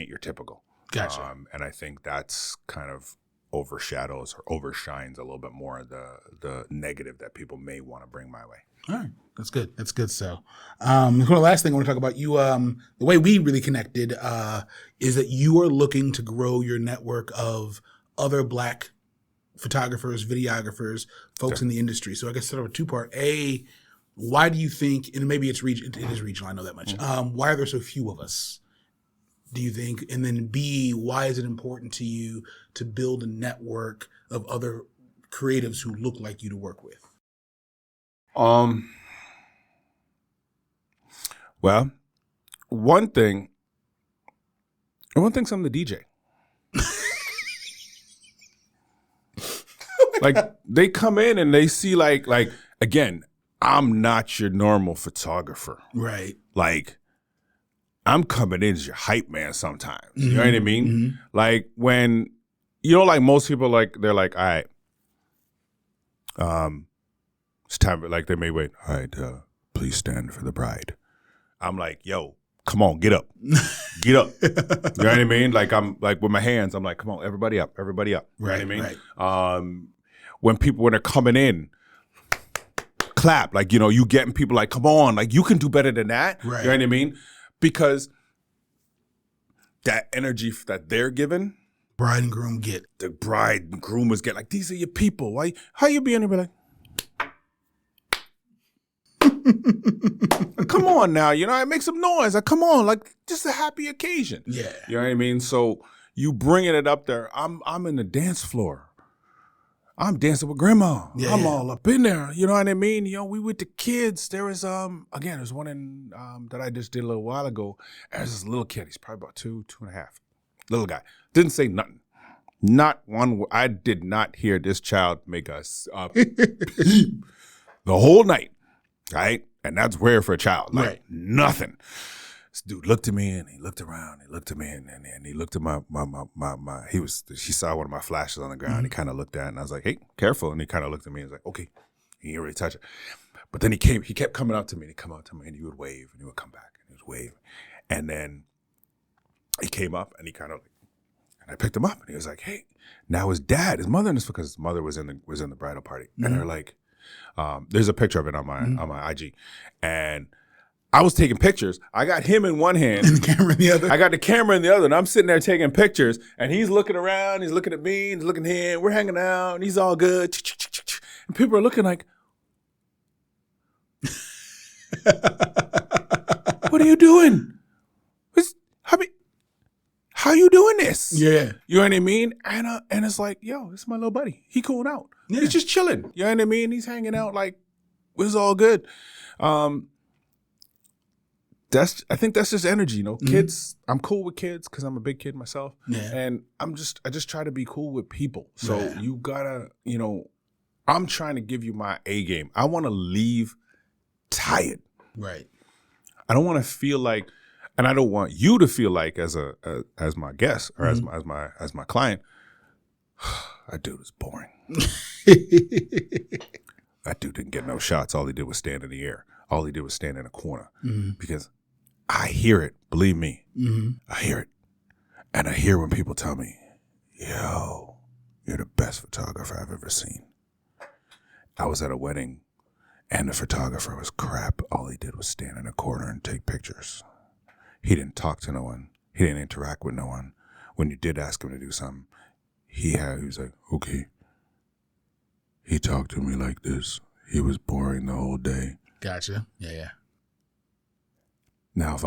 your typical. Gotcha. And I think that's kind of overshadows or overshines a little bit more of the negative that people may want to bring my way. All right. That's good. That's good. So, the last thing I want to talk about, you, the way we really connected, is that you are looking to grow your network of other black photographers, videographers, folks in the industry. So I guess sort of a two-part. A, why do you think, and maybe it is regional, I know that much. Why are there so few of us, do you think? And then B, why is it important to you to build a network of other creatives who look like you to work with? Well, one thing's I'm the DJ. Like they come in and they see like again, I'm not your normal photographer. Right. Like I'm coming in as your hype man sometimes. You know what I mean? Mm-hmm. Like when, like most people like, they're like, all right, it's time, like they may wait. All right, please stand for the bride. I'm like, yo, come on, get up. Get up. You know what I mean? Like I'm like with my hands, I'm like, come on, everybody up. You know what I mean? Right. When they're coming in, clap. Like, you getting people like, come on, like you can do better than that. Right. You know what I mean? Because that energy that they're giving, Bride and groom get. the bride and groom is getting like, these are your people. Why? How you being there? Like, come on now, I make some noise. Like, come on, like just a happy occasion. Yeah. You know what I mean? So you bringing it up there. I'm in the dance floor. I'm dancing with grandma. Yeah. I'm all up in there. You know what I mean? We with the kids. There was there's one in that I just did a little while ago. And there's this little kid. He's probably about 2.5. Little guy. Didn't say nothing. Not one word. I did not hear this child make a peep the whole night. Right? And that's rare for a child. Like, right. Nothing. This dude looked at me and he looked around. He looked at me and he looked at my she saw one of my flashes on the ground. Mm-hmm. He kind of looked at it and I was like, hey, careful. And he kind of looked at me and was like, okay. He didn't really touch it. But then he kept coming up to me and he'd come up to me and he would wave and he would come back and he would wave. And then he came up and he kind of, and I picked him up and he was like, hey, now his mother, because his mother was in the bridal party. Mm-hmm. And they're like, there's a picture of it on my IG. And I was taking pictures. I got him in one hand. And the camera in the other. I got the camera in the other. And I'm sitting there taking pictures. And he's looking around. He's looking at me. He's looking at him. We're hanging out. And he's all good. And people are looking like, what are you doing? How you doing this? Yeah. You know what I mean? And it's like, yo, this is my little buddy. He cooling out. Yeah. He's just chilling. You know what I mean? He's hanging out like it's all good. I think that's just energy, Mm-hmm. Kids, I'm cool with kids because I'm a big kid myself. Yeah. And I just try to be cool with people. So you gotta, I'm trying to give you my A game. I want to leave tired. Right. I don't want to feel like, and I don't want you to feel like as my guest or Mm-hmm. as my client, that dude is boring. That dude didn't get no shots. All he did was stand in the air. All he did was stand in a corner. Mm-hmm. Because I hear it. Believe me. Mm-hmm. I hear it. And I hear when people tell me, yo, you're the best photographer I've ever seen. I was at a wedding, and the photographer was crap. All he did was stand in a corner and take pictures. He didn't talk to no one. He didn't interact with no one. When you did ask him to do something, he was like, okay. He talked to me like this. He was boring the whole day. Gotcha. Yeah. Now, if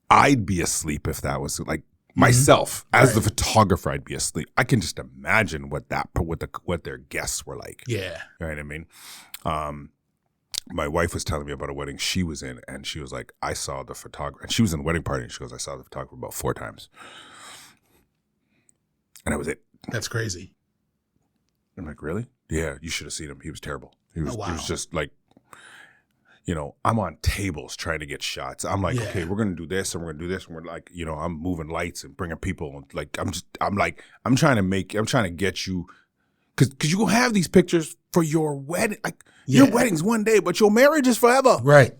I'd be asleep if that was like myself as the photographer, I'd be asleep. I can just imagine what their guests were like. Yeah. You know what I mean? My wife was telling me about a wedding she was in, and she was like, I saw the photographer. And she was in the wedding party, and she goes, I saw the photographer about 4 times. And that was it. That's crazy. I'm like, really? Yeah, you should have seen him. He was terrible. He was just like, I'm on tables trying to get shots. I'm like, okay, we're gonna do this and we're gonna do this, and we're like, I'm moving lights and bringing people. And like, I'm trying to get you, because you gonna have these pictures for your wedding. Like, your wedding's one day, but your marriage is forever. Right.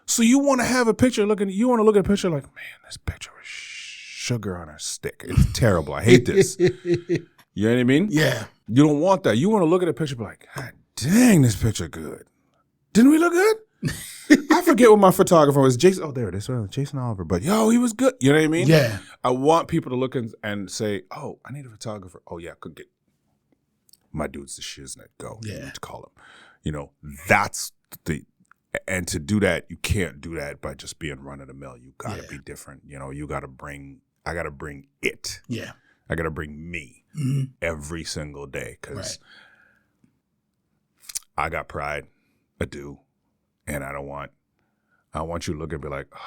So you want to have a picture you want to look at a picture like, man, this picture is sugar on a stick. It's terrible. I hate this. You know what I mean? Yeah. You don't want that. You want to look at a picture and be like, God dang, this picture good. Didn't we look good? I forget what my photographer was. Jason. Oh, there it is. Jason Oliver. But yo, he was good. You know what I mean? Yeah. I want people to look and say, oh, I need a photographer. Oh, yeah, could get. My dude's the shiznit. Go. Yeah. You need to call him. That's and to do that, you can't do that by just being run of the mill. You got to be different. You got to I got to bring it. Yeah. I got to bring me every single day, because I got pride. I do. And I want you to look and be like, oh.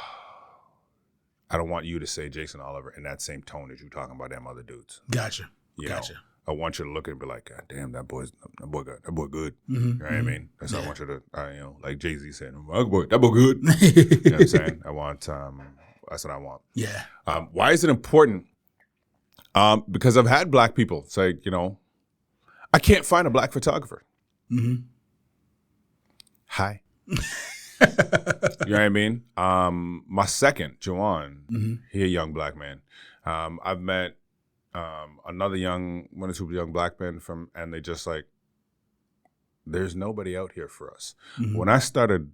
I don't want you to say Jason Oliver in that same tone as you talking about them other dudes. Gotcha. You know? I want you to look and be like, God damn, that boy good. Mm-hmm. You know what I mean? That's what I want you to, like Jay-Z said, that boy good. You know what I'm saying? That's what I want. Yeah. Why is it important? Because I've had black people say, I can't find a black photographer. Mm-hmm. Hi. You know what I mean? My second, Juwan, he a young black man. I've met one or two young black men and they just like, there's nobody out here for us. Mm-hmm. When I started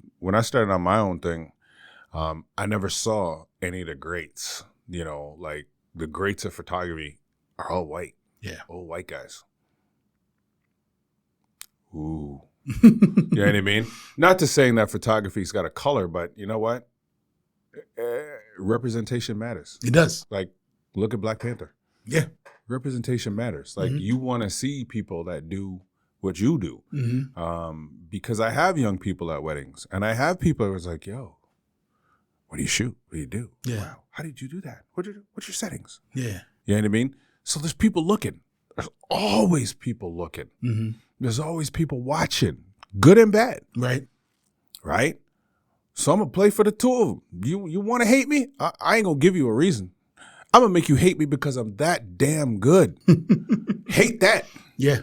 on my own thing, I never saw any of the greats. Like the greats of photography are all white. Yeah. All white guys. Ooh. You know what I mean? Not to saying that photography's got a color, but you know what? Representation matters. It does. Like, look at Black Panther. Yeah. Representation matters. Like, you want to see people that do what you do. Mm-hmm. Because I have young people at weddings, and I have people who was like, yo, what do you shoot? What do you do? Yeah. Wow. How did you do that? What's your settings? Yeah. You know what I mean? So there's people looking. There's always people looking. Mm-hmm. There's always people watching, good and bad. Right. Right? So I'm going to play for the two of them. You want to hate me? I ain't going to give you a reason. I'm going to make you hate me because I'm that damn good. Hate that. Yeah.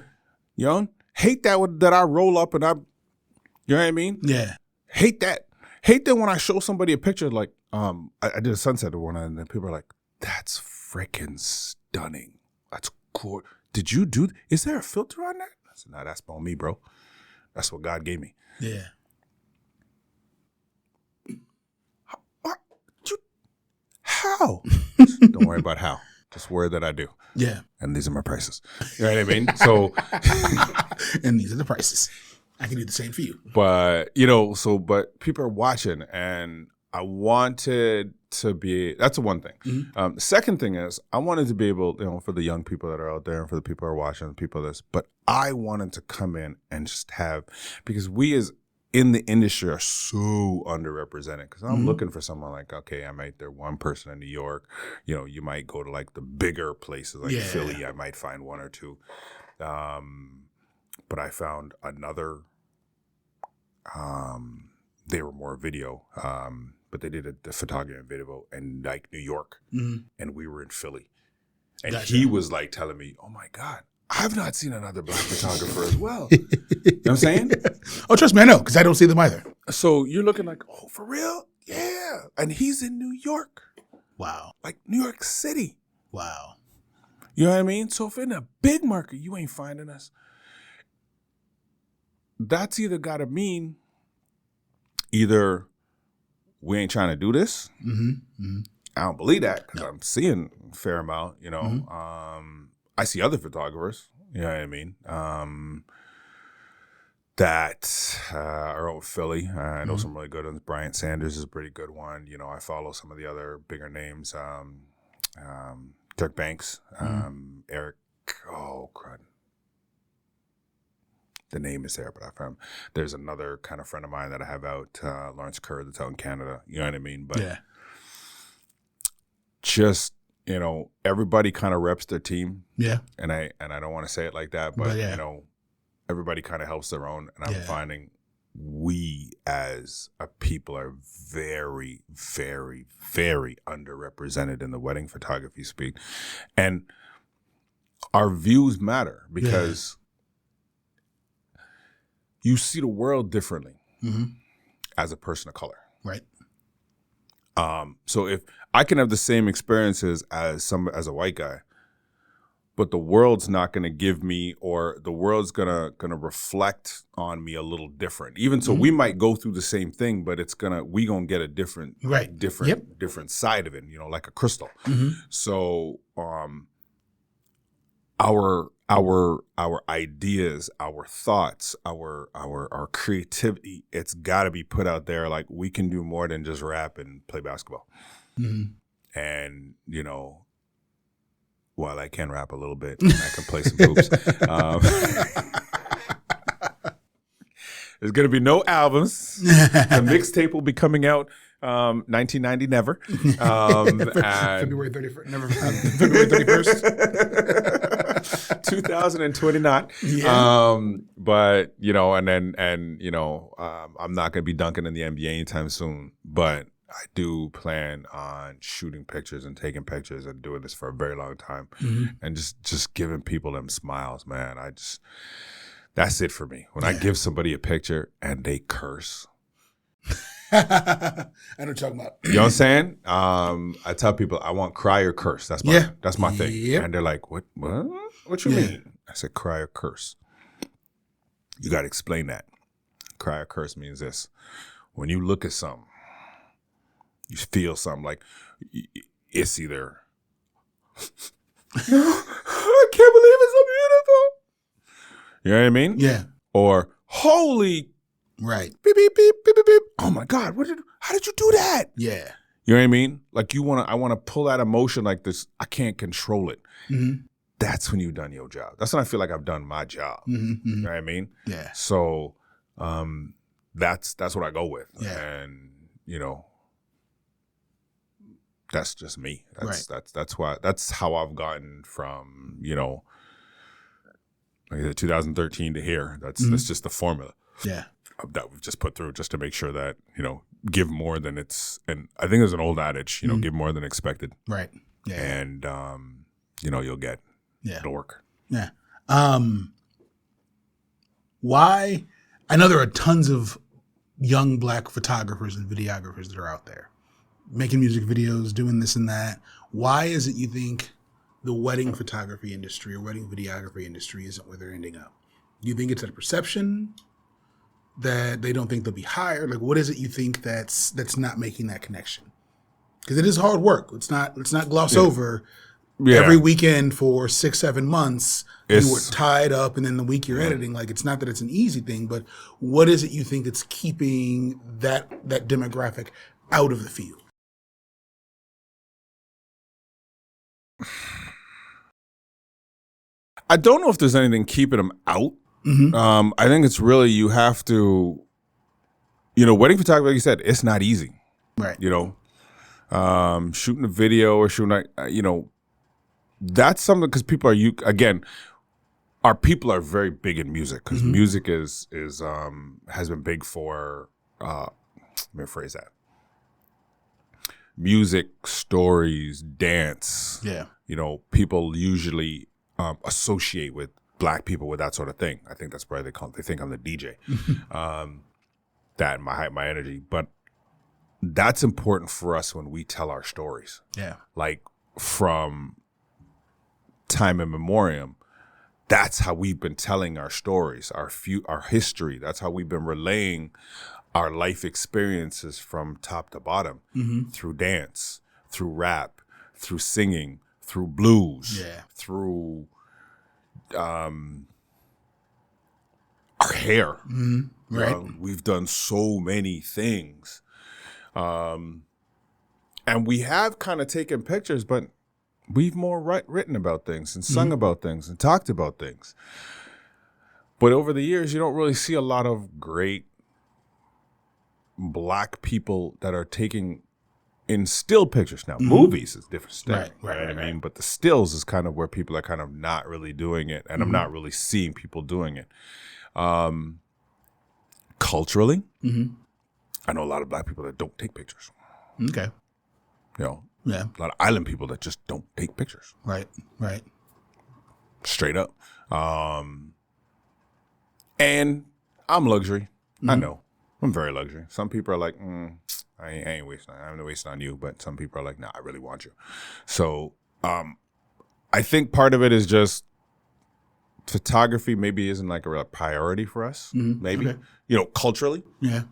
You know? Hate that I roll up and you know what I mean? Yeah. Hate that. Hate that when I show somebody a picture like, I did a sunset one and then people are like, that's freaking stunning. That's cool. Did you do, is there a filter on that? I said, nah, that's on me, bro. That's what God gave me. Yeah. How? Don't worry about how. Just worry that I do. Yeah. And these are my prices. You know what I mean? So. And these are the prices. I can do the same for you. But, but people are watching and I wanted to be, that's the one thing. Mm-hmm. The second thing is I wanted to be able, for the young people that are out there and for the people who are watching, people this, but I wanted to come in and just have, because we as in the industry are so underrepresented because I'm looking for someone like, okay, I might, they're one person in New York, you might go to like the bigger places like Philly, I might find one or two. But I found another, they were more video, but they did the photography and video in like New York and we were in Philly. And he was like telling me, oh my God, I've not seen another black photographer as well. You know what I'm saying? Oh, trust me, I know, because I don't see them either. So you're looking like, oh, for real? Yeah. And he's in New York. Wow. Like New York City. Wow. You know what I mean? So if in a big market you ain't finding us, that's either got to mean either we ain't trying to do this. I don't believe that because I'm seeing a fair amount, you know. I see other photographers, you know what I mean, that are out in Philly. I know some really good ones. Bryant Sanders is a pretty good one. You know, I follow some of the other bigger names. Dirk Banks, Eric, oh, crud. The name is there, but I found there's another kind of friend of mine that I have out, Lawrence Kerr, that's out in Canada. You know what I mean? But just, you know, everybody kind of reps their team. Yeah. And I don't want to say it like that, but you know, everybody kind of helps their own. And I'm finding we as a people are very, very, very underrepresented in the wedding photography speak. And our views matter because you see the world differently as a person of color. Right. So if I can have the same experiences as a white guy, but the world's not going to give me, or the world's gonna reflect on me a little different. Even so, we might go through the same thing, but we gonna get a different side of it. You know, like a crystal. So, our ideas, our thoughts, our creativity, it's got to be put out there. Like, we can do more than just rap and play basketball. And, you know, while I can rap a little bit, and I can play some hoops. There's going to be no albums. The mixtape will be coming out 1990 never. February 31st. Never. February 31st. 2029. Yeah. But, you know, and you know, I'm not going to be dunking in the NBA anytime soon, but I do plan on shooting pictures and taking pictures and doing this for a very long time, and just giving people them smiles, man. That's it for me. When I give somebody a picture and they curse, I know what you're talking about. You know what I'm saying? I tell people I want cry or curse. That's my thing. Yep. And they're like, what you mean? I said, cry or curse. You got to explain that. Cry or curse means this: when you look at something, you feel something, like it's either I can't believe it's so beautiful. You know what I mean? Yeah. Or holy beep beep beep beep beep beep. Oh my God, how did you do that? Yeah. You know what I mean? Like I want to pull that emotion like this. I can't control it. That's when you've done your job. That's when I feel like I've done my job. You know what I mean? Yeah. So that's what I go with. Yeah. And you know, that's just me. That's how I've gotten from, you know, like 2013 to here. That's just the formula. Yeah. That we've just put through just to make sure that, you know, give more than it's, and I think there's an old adage, you know, give more than expected. Right. Yeah. And you know, you'll get it'll work. Yeah. Why? I know there are tons of young Black photographers and videographers that are out there making music videos, doing this and that. Why is it you think the wedding photography industry or wedding videography industry isn't where they're ending up? Do you think it's a perception that they don't think they'll be hired? Like, what is it you think that's not making that connection? Because it is hard work. Let's not gloss over. Yeah. Every weekend for 6-7 months, you were tied up, and then the week you're editing. Like, it's not that it's an easy thing, but what is it you think that's keeping that demographic out of the field? I don't know if there's anything keeping them out. I think it's really, you have to, you know, wedding photography, like you said, it's not easy. Right. You know, shooting a video or shooting, you know, that's something, because people are, again, our people are very big in music, because music has been big for, let me rephrase that. Music, stories, dance. Yeah. You know, people usually associate with Black people with that sort of thing. I think that's why they think I'm the DJ. That and my energy. But that's important for us when we tell our stories. Yeah. Like from time immemorial. That's how we've been telling our stories, our history. That's how we've been relaying our life experiences from top to bottom, through dance, through rap, through singing, through blues, through our hair. Right. We've done so many things. And we have kind of taken pictures, but we've more written about things and sung about things and talked about things. But over the years, you don't really see a lot of great Black people that are taking in still pictures. Now, movies is different stuff, right? I mean, but the stills is kind of where people are kind of not really doing it, and I'm not really seeing people doing it. Culturally, I know a lot of Black people that don't take pictures. Okay. You know, Yeah. a lot of island people that just don't take pictures. Right. Straight up. And I'm luxury. I know. I'm very luxury. Some people are like, I ain't wasting. I'm not wasting on you. But some people are like, nah, I really want you. So I think part of it is just photography maybe isn't like a real priority for us. Maybe, culturally. Yeah.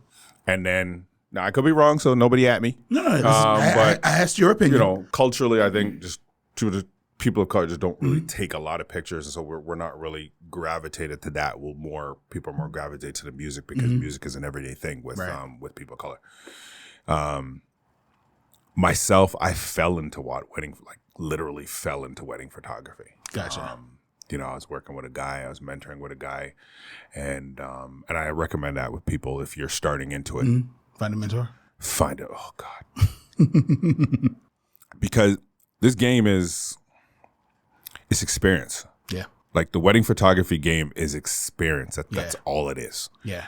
And then, now I could be wrong, so nobody at me. No, I asked your opinion. Culturally, I think just to the people of color just don't really take a lot of pictures, and so we're not really gravitated to that. People more gravitate to the music because music is an everyday thing with people of color. Myself, I fell into literally fell into wedding photography. Gotcha. I was working with a guy, I was mentoring with a guy, and I recommend that with people if you're starting into it. Find a mentor. Find it. Oh God. Because this game it's experience. Yeah. Like the wedding photography game is experience. That's all it is. Yeah.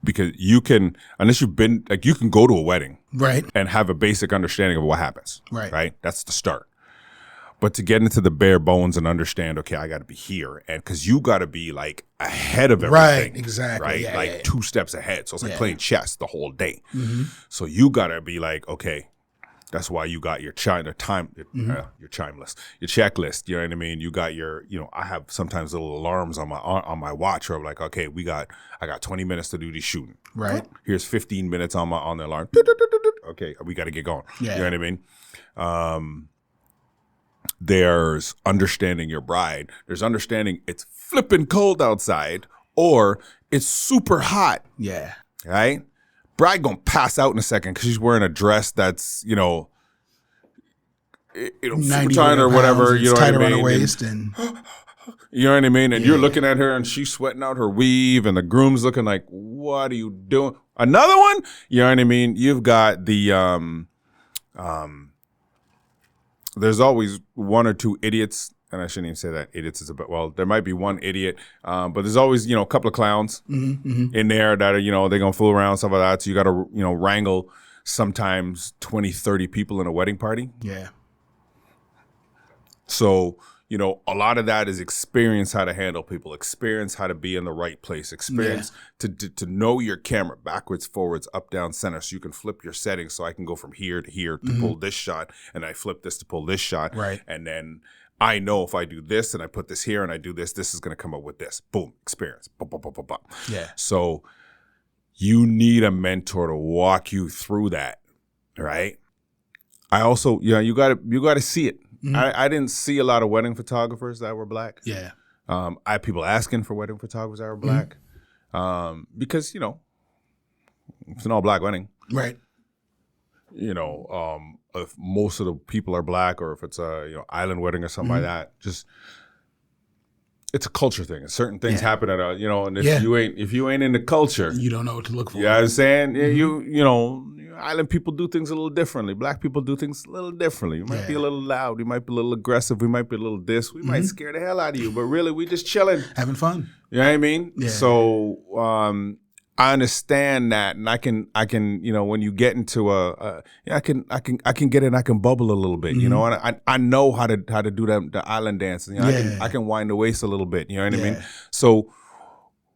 Because you can, unless you've been, you can go to a wedding. Right. And have a basic understanding of what happens. Right. Right. That's the start. But to get into the bare bones and understand, okay, I got to be here. And because you got to be like ahead of everything. Right, exactly. Right? Yeah, 2 steps ahead. So it's like playing chess the whole day. So you got to be like, okay, that's why you got your your checklist. You know what I mean? You got your, I have sometimes little alarms on my watch where I'm like, okay, I got 20 minutes to do this shooting. Right. Here's 15 minutes on the alarm. Okay, we got to get going. Yeah. You know what I mean? There's understanding your bride. There's understanding it's flipping cold outside or it's super hot. Yeah. Right? Bride gonna pass out in a second because she's wearing a dress that's, super tight or whatever. You know what I mean? Tight around the waist and you know what I mean? And you're looking at her and she's sweating out her weave and the groom's looking like, what are you doing? Another one? You know what I mean? You've got the there's always one or two idiots, and I shouldn't even say that idiots is there might be one idiot, but there's always, a couple of clowns in there that are, they're going to fool around, stuff like that. So you got to, wrangle sometimes 20, 30 people in a wedding party. Yeah. So, a lot of that is experience how to handle people, experience how to be in the right place, experience to know your camera backwards, forwards, up, down, center. So you can flip your settings. So I can go from here to here to pull this shot, and I flip this to pull this shot. Right. And then I know if I do this and I put this here and I do this, this is going to come up with this. Boom, experience. Boom, boom, boom, boom, boom. Yeah. So you need a mentor to walk you through that, right? I also, you got to see it. I didn't see a lot of wedding photographers that were Black. Yeah. I had people asking for wedding photographers that were Black. Because, it's an all Black wedding. Right. If most of the people are Black or if it's a, island wedding or something like that, just, it's a culture thing. Certain things happen at and if you ain't in the culture, you don't know what to look for. You know what I'm saying? Yeah, island people do things a little differently. Black people do things a little differently. You might be a little loud. You might be a little aggressive. We might be a little this. We might scare the hell out of you. But really, we just chilling. Having fun. You know what I mean? Yeah. So I understand that. And I can when you get into I can get in. I can bubble a little bit, and I know how to do the island dance. I can wind the waist a little bit. You know what I mean? So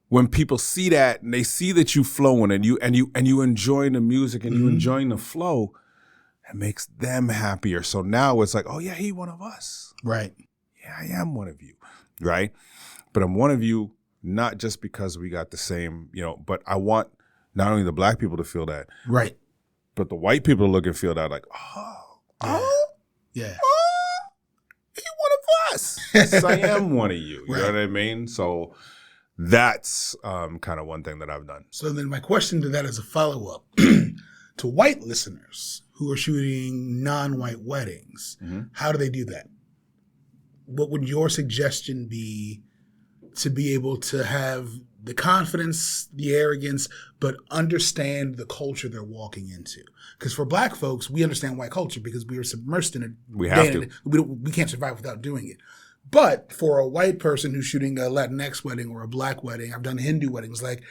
when people see that and they see that you flowing and you enjoying the music and you enjoying the flow, It makes them happier. So now it's like, oh yeah, he one of us. Right. Yeah, I am one of you. Right. But I'm one of you, not just because we got the same, but I want not only the black people to feel that. Right. But the white people to look and feel that like, Yeah. He one of us. Yes, I am one of you. You know what I mean? So that's kind of one thing that I've done. So then my question to that is a follow-up. To white listeners who are shooting non-white weddings, how do they do that? What would your suggestion be to be able to have the confidence, the arrogance, but understand the culture they're walking into? Because for black folks, we understand white culture because we are submersed in it. We have to. We can't survive without doing it. But for a white person who's shooting a Latinx wedding or a black wedding, I've done Hindu weddings, like,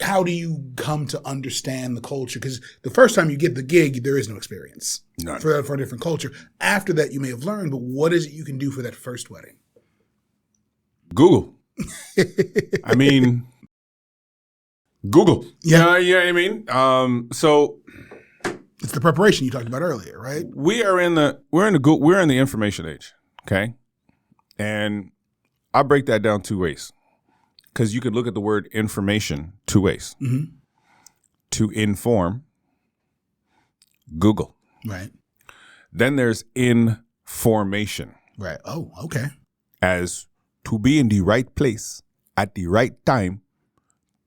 how do you come to understand the culture? Because the first time you get the gig, there is no experience for a different culture. After that, you may have learned, but what is it you can do for that first wedding? Google. I mean, Google. Yeah, you know what I mean? So it's the preparation you talked about earlier, right? We're in the information age, okay? And I break that down two ways. Because you could look at the word information two ways. Mm-hmm. To inform, Google. Right. Then there's information. Right. Oh, okay. As to be in the right place at the right time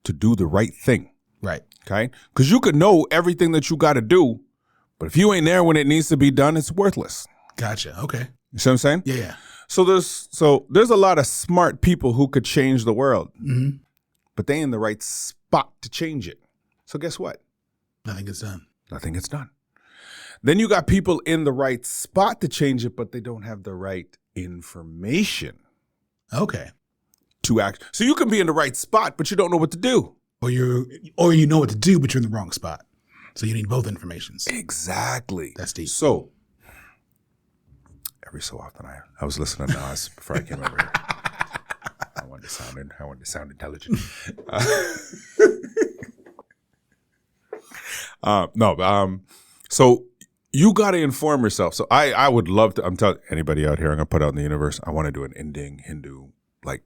to do the right thing. Right. Okay? Because you could know everything that you got to do, but if you ain't there when it needs to be done, it's worthless. Gotcha. Okay. You see what I'm saying? Yeah. So there's a lot of smart people who could change the world, but they in the right spot to change it. So guess what? Nothing gets done. Nothing gets done. Then you got people in the right spot to change it, but they don't have the right information. Okay. To act. So you can be in the right spot, but you don't know what to do. Or you know what to do, but you're in the wrong spot. So you need both informations. Exactly. That's deep. So every so often I was listening to Nas before I came over here. I wanted to sound intelligent. So you got to inform yourself. So I would love to. I'm telling anybody out here, I'm gonna put out in the universe. I want to do an Indian Hindu, like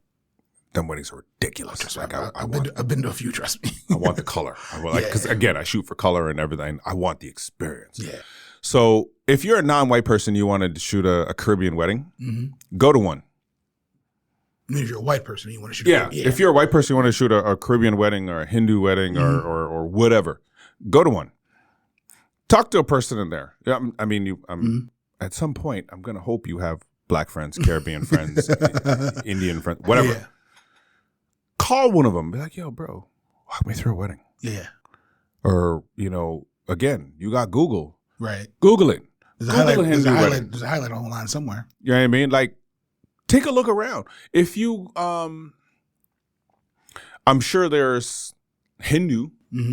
them weddings are ridiculous. Like I've been to a few. Trust me. I want the color. Because again, I shoot for color and everything. I want the experience. Yeah. So if you're a non-white person, you wanted to shoot a Caribbean wedding, go to one. I mean, if you're a white person, you want to shoot a wedding. If you're a white person, you want to shoot a Caribbean wedding or a Hindu wedding or whatever, go to one. Talk to a person in there. I mean, at some point, I'm going to hope you have black friends, Caribbean friends, Indian friends, whatever. Yeah. Call one of them. Be like, yo, bro, walk me through a wedding. Yeah. Or, again, you got Google. Right. Google it. There's a highlight online somewhere. You know what I mean? Like, take a look around. If you, I'm sure there's Hindu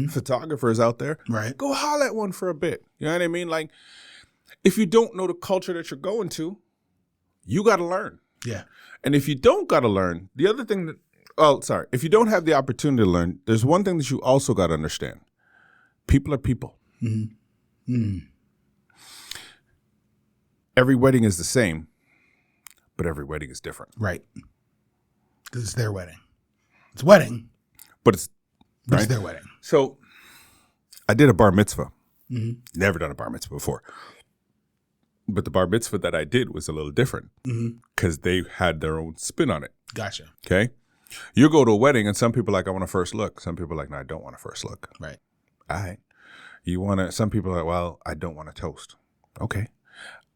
photographers out there. Right. Go holler at one for a bit. You know what I mean? Like, if you don't know the culture that you're going to, you got to learn. Yeah. And if you don't got to learn, the other thing if you don't have the opportunity to learn, there's one thing that you also got to understand. People are people. Every wedding is the same, but every wedding is different. Right. Because it's their wedding. It's a wedding. But it's their wedding. So I did a bar mitzvah. Never done a bar mitzvah before. But the bar mitzvah that I did was a little different because they had their own spin on it. Gotcha. Okay. You go to a wedding and some people are like, I want a first look. Some people are like, no, I don't want a first look. Right. All right. Some people are like, well, I don't want to toast. Okay.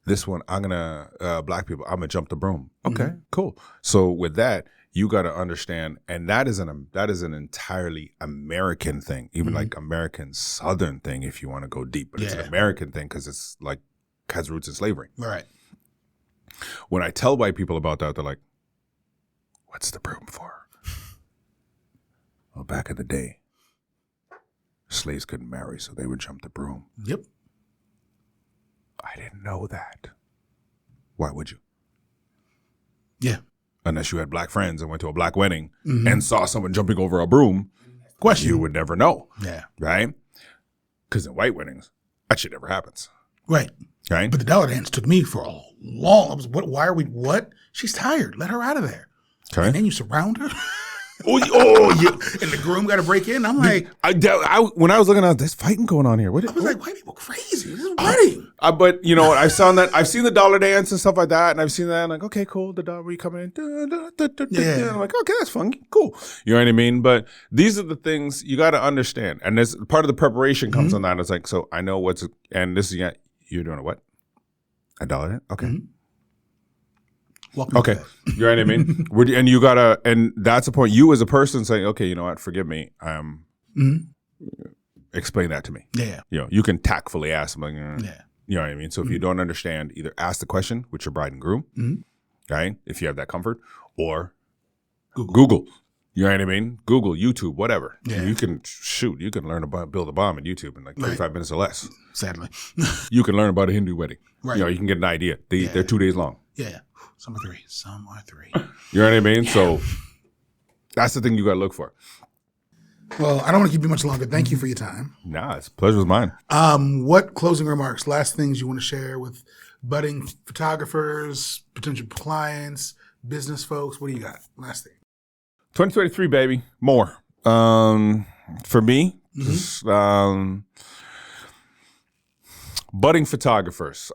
This one, black people, I'm going to jump the broom. Okay, cool. So with that, you got to understand, and that is an entirely American thing, even like American Southern thing if you want to go deep. But it's an American thing because it's like has roots in slavery. Right. When I tell white people about that, they're like, what's the broom for? Well, back in the day, slaves couldn't marry, so they would jump the broom. Yep. I didn't know that. Why would you? Yeah. Unless you had black friends and went to a black wedding and saw someone jumping over a broom, you would never know. Yeah. Right? Because in white weddings, that shit never happens. Right. Right? But the dollar dance took me for a long. I was, why are we? What? She's tired. Let her out of there. Okay. And then you surround her. Yeah. And the groom got to break in. I'm like, When I was looking at this fighting going on here, I was like, white people crazy. This is a wedding. But you know what? I've seen the dollar dance and stuff like that, and I've seen that. And like, okay, cool. The dollar, we come in. Yeah. I'm like, okay, that's fun, cool. You know what I mean? But these are the things you got to understand, and this part of the preparation comes on that. It's like, so I know and this is you're doing a what? A dollar dance? Okay. Mm-hmm. Welcome Okay, you know what I mean? And you gotta, and that's the point. You as a person saying, okay, you know what? Forgive me. Explain that to me. Yeah. You know, you can tactfully ask them. Like, Yeah. You know what I mean? So if you don't understand, either ask the question with your bride and groom, right? If you have that comfort, or Google. You know what I mean? Google, YouTube, whatever. Yeah. You can learn about build a bomb on YouTube in like 35 minutes or less. Sadly. You can learn about a Hindu wedding. Right. You know, you can get an idea. They're 2 days long. Yeah. Some are three. Some are three. You know what I mean? Yeah. So that's the thing you got to look for. Well, I don't want to keep you much longer. Thank you for your time. Nah, it's pleasure was mine. What closing remarks, last things you want to share with budding photographers, potential clients, business folks? What do you got? Last thing. 2023, baby. More. For me, just, budding photographers.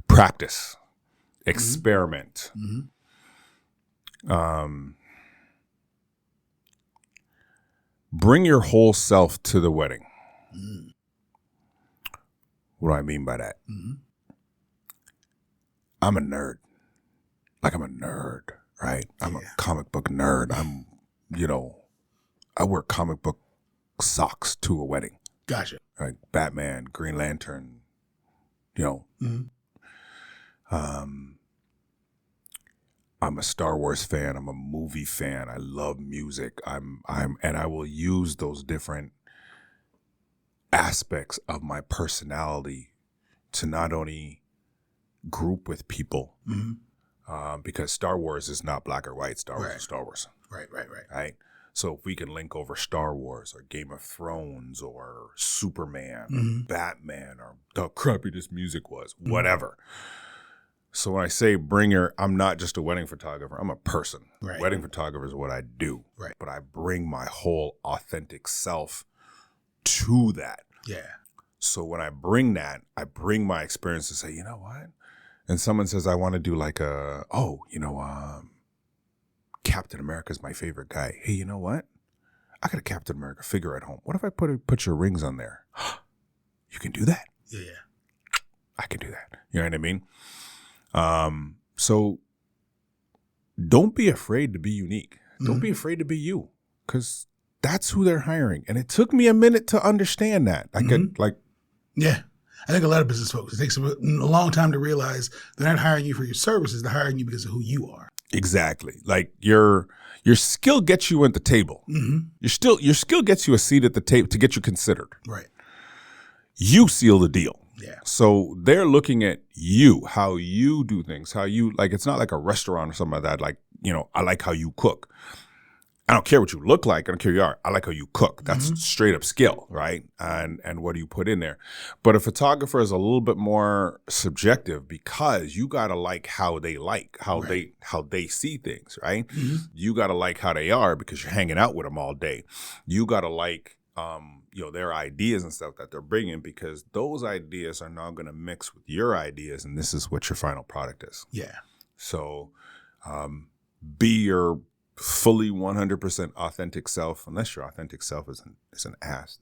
Practice. Experiment. Bring your whole self to the wedding. What do I mean by that? I'm a nerd. Like, I'm a nerd, right? I'm a comic book nerd. I wear comic book socks to a wedding. Gotcha. Like Batman, Green Lantern, you know. I'm a Star Wars fan. I'm a movie fan. I love music. and I will use those different aspects of my personality to not only group with people, because Star Wars is not black or white. Star Wars is Star Wars. Right. So if we can link over Star Wars or Game of Thrones or Superman, or Batman, or the crappy this music was, whatever. So when I say I'm not just a wedding photographer, I'm a person. Right. Wedding photographer is what I do. Right. But I bring my whole authentic self to that. Yeah. So when I bring that, I bring my experience to say, you know what? And someone says, I want to do like Captain America's my favorite guy. Hey, you know what? I got a Captain America figure at home. What if I put your rings on there? You can do that? Yeah. I can do that. You know what I mean? So don't be afraid to be unique. Don't be afraid to be you, because that's who they're hiring. And it took me a minute to understand that. Yeah. I think a lot of business folks, it takes a long time to realize they're not hiring you for your services. They're hiring you because of who you are. Exactly. Like your skill gets you at the table. Your skill gets you a seat at the table to get you considered. Right. You seal the deal. Yeah. So they're looking at you, how you do things, how you, like, it's not like a restaurant or something like that. Like, you know, I like how you cook. I don't care what you look like. I don't care who you are. I like how you cook. That's straight up skill, right? And what do you put in there? But a photographer is a little bit more subjective, because you gotta like how they see things, right? You gotta like how they are, because you're hanging out with them all day. You gotta like their ideas and stuff that they're bringing, because those ideas are now gonna mix with your ideas, and this is what your final product is. Yeah. So be your fully 100% authentic self, unless your authentic self is an ass.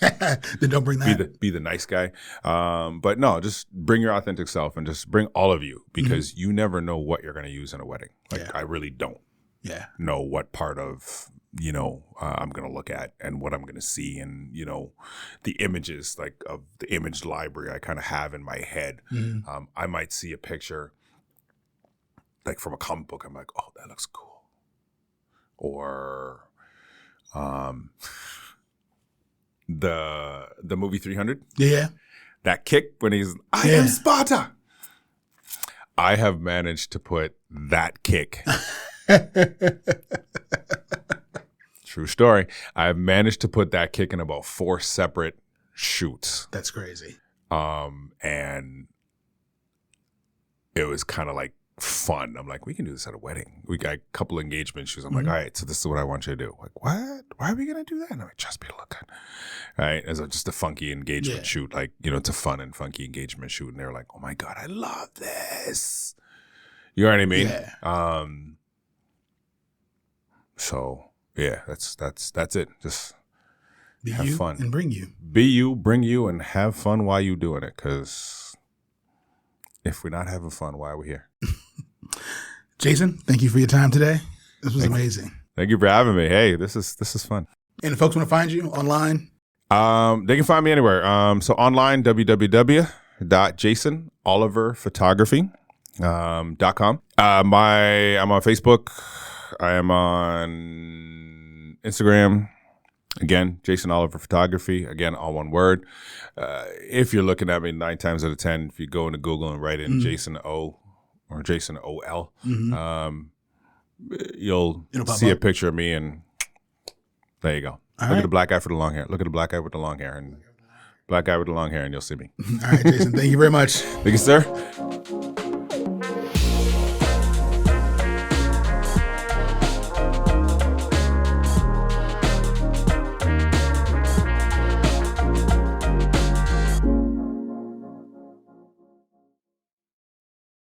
Then don't bring that. Be the nice guy. But no, just bring your authentic self, and just bring all of you, because you never know what you're going to use in a wedding. I really don't know what part of, I'm going to look at and what I'm going to see, and, the images, like, of the image library I kind of have in my head. I might see a picture like from a comic book. I'm like, oh, that looks cool. Or the movie 300. Yeah. That kick when he's, I am Sparta. I have managed to put that kick. True story. I've managed to put that kick in about 4 separate shoots. That's crazy. And it was kind of like fun. I'm like, we can do this at a wedding. We got a couple engagement shoots. I'm like, all right, so this is what I want you to do. Like, what? Why are we gonna do that? And I'm like, just be looking. All right, as just a funky engagement shoot, like, you know, it's a fun and funky engagement shoot. And they're like, oh my God, I love this. You know what I mean? Yeah. So yeah, that's it. Just Be have you fun and bring you. Be you, bring you, and have fun while you doing it. Because if we're not having fun, why are we here? Jason, thank you for your time today. This was amazing. Thank you for having me. Hey, this is fun. And if folks want to find you online, they can find me anywhere. So online, www.jasonoliverphotography.com. I'm on Facebook. I am on Instagram. Again, Jason Oliver Photography. Again, all one word. If you're looking at me 9 times out of 10, if you go into Google and write in Jason O or Jason OL, you'll see a picture of me, and there you go. Look at the black guy with the long hair. Look at the black guy with the long hair, and black guy with the long hair, and you'll see me. All right, Jason. Thank you very much. Thank you, sir.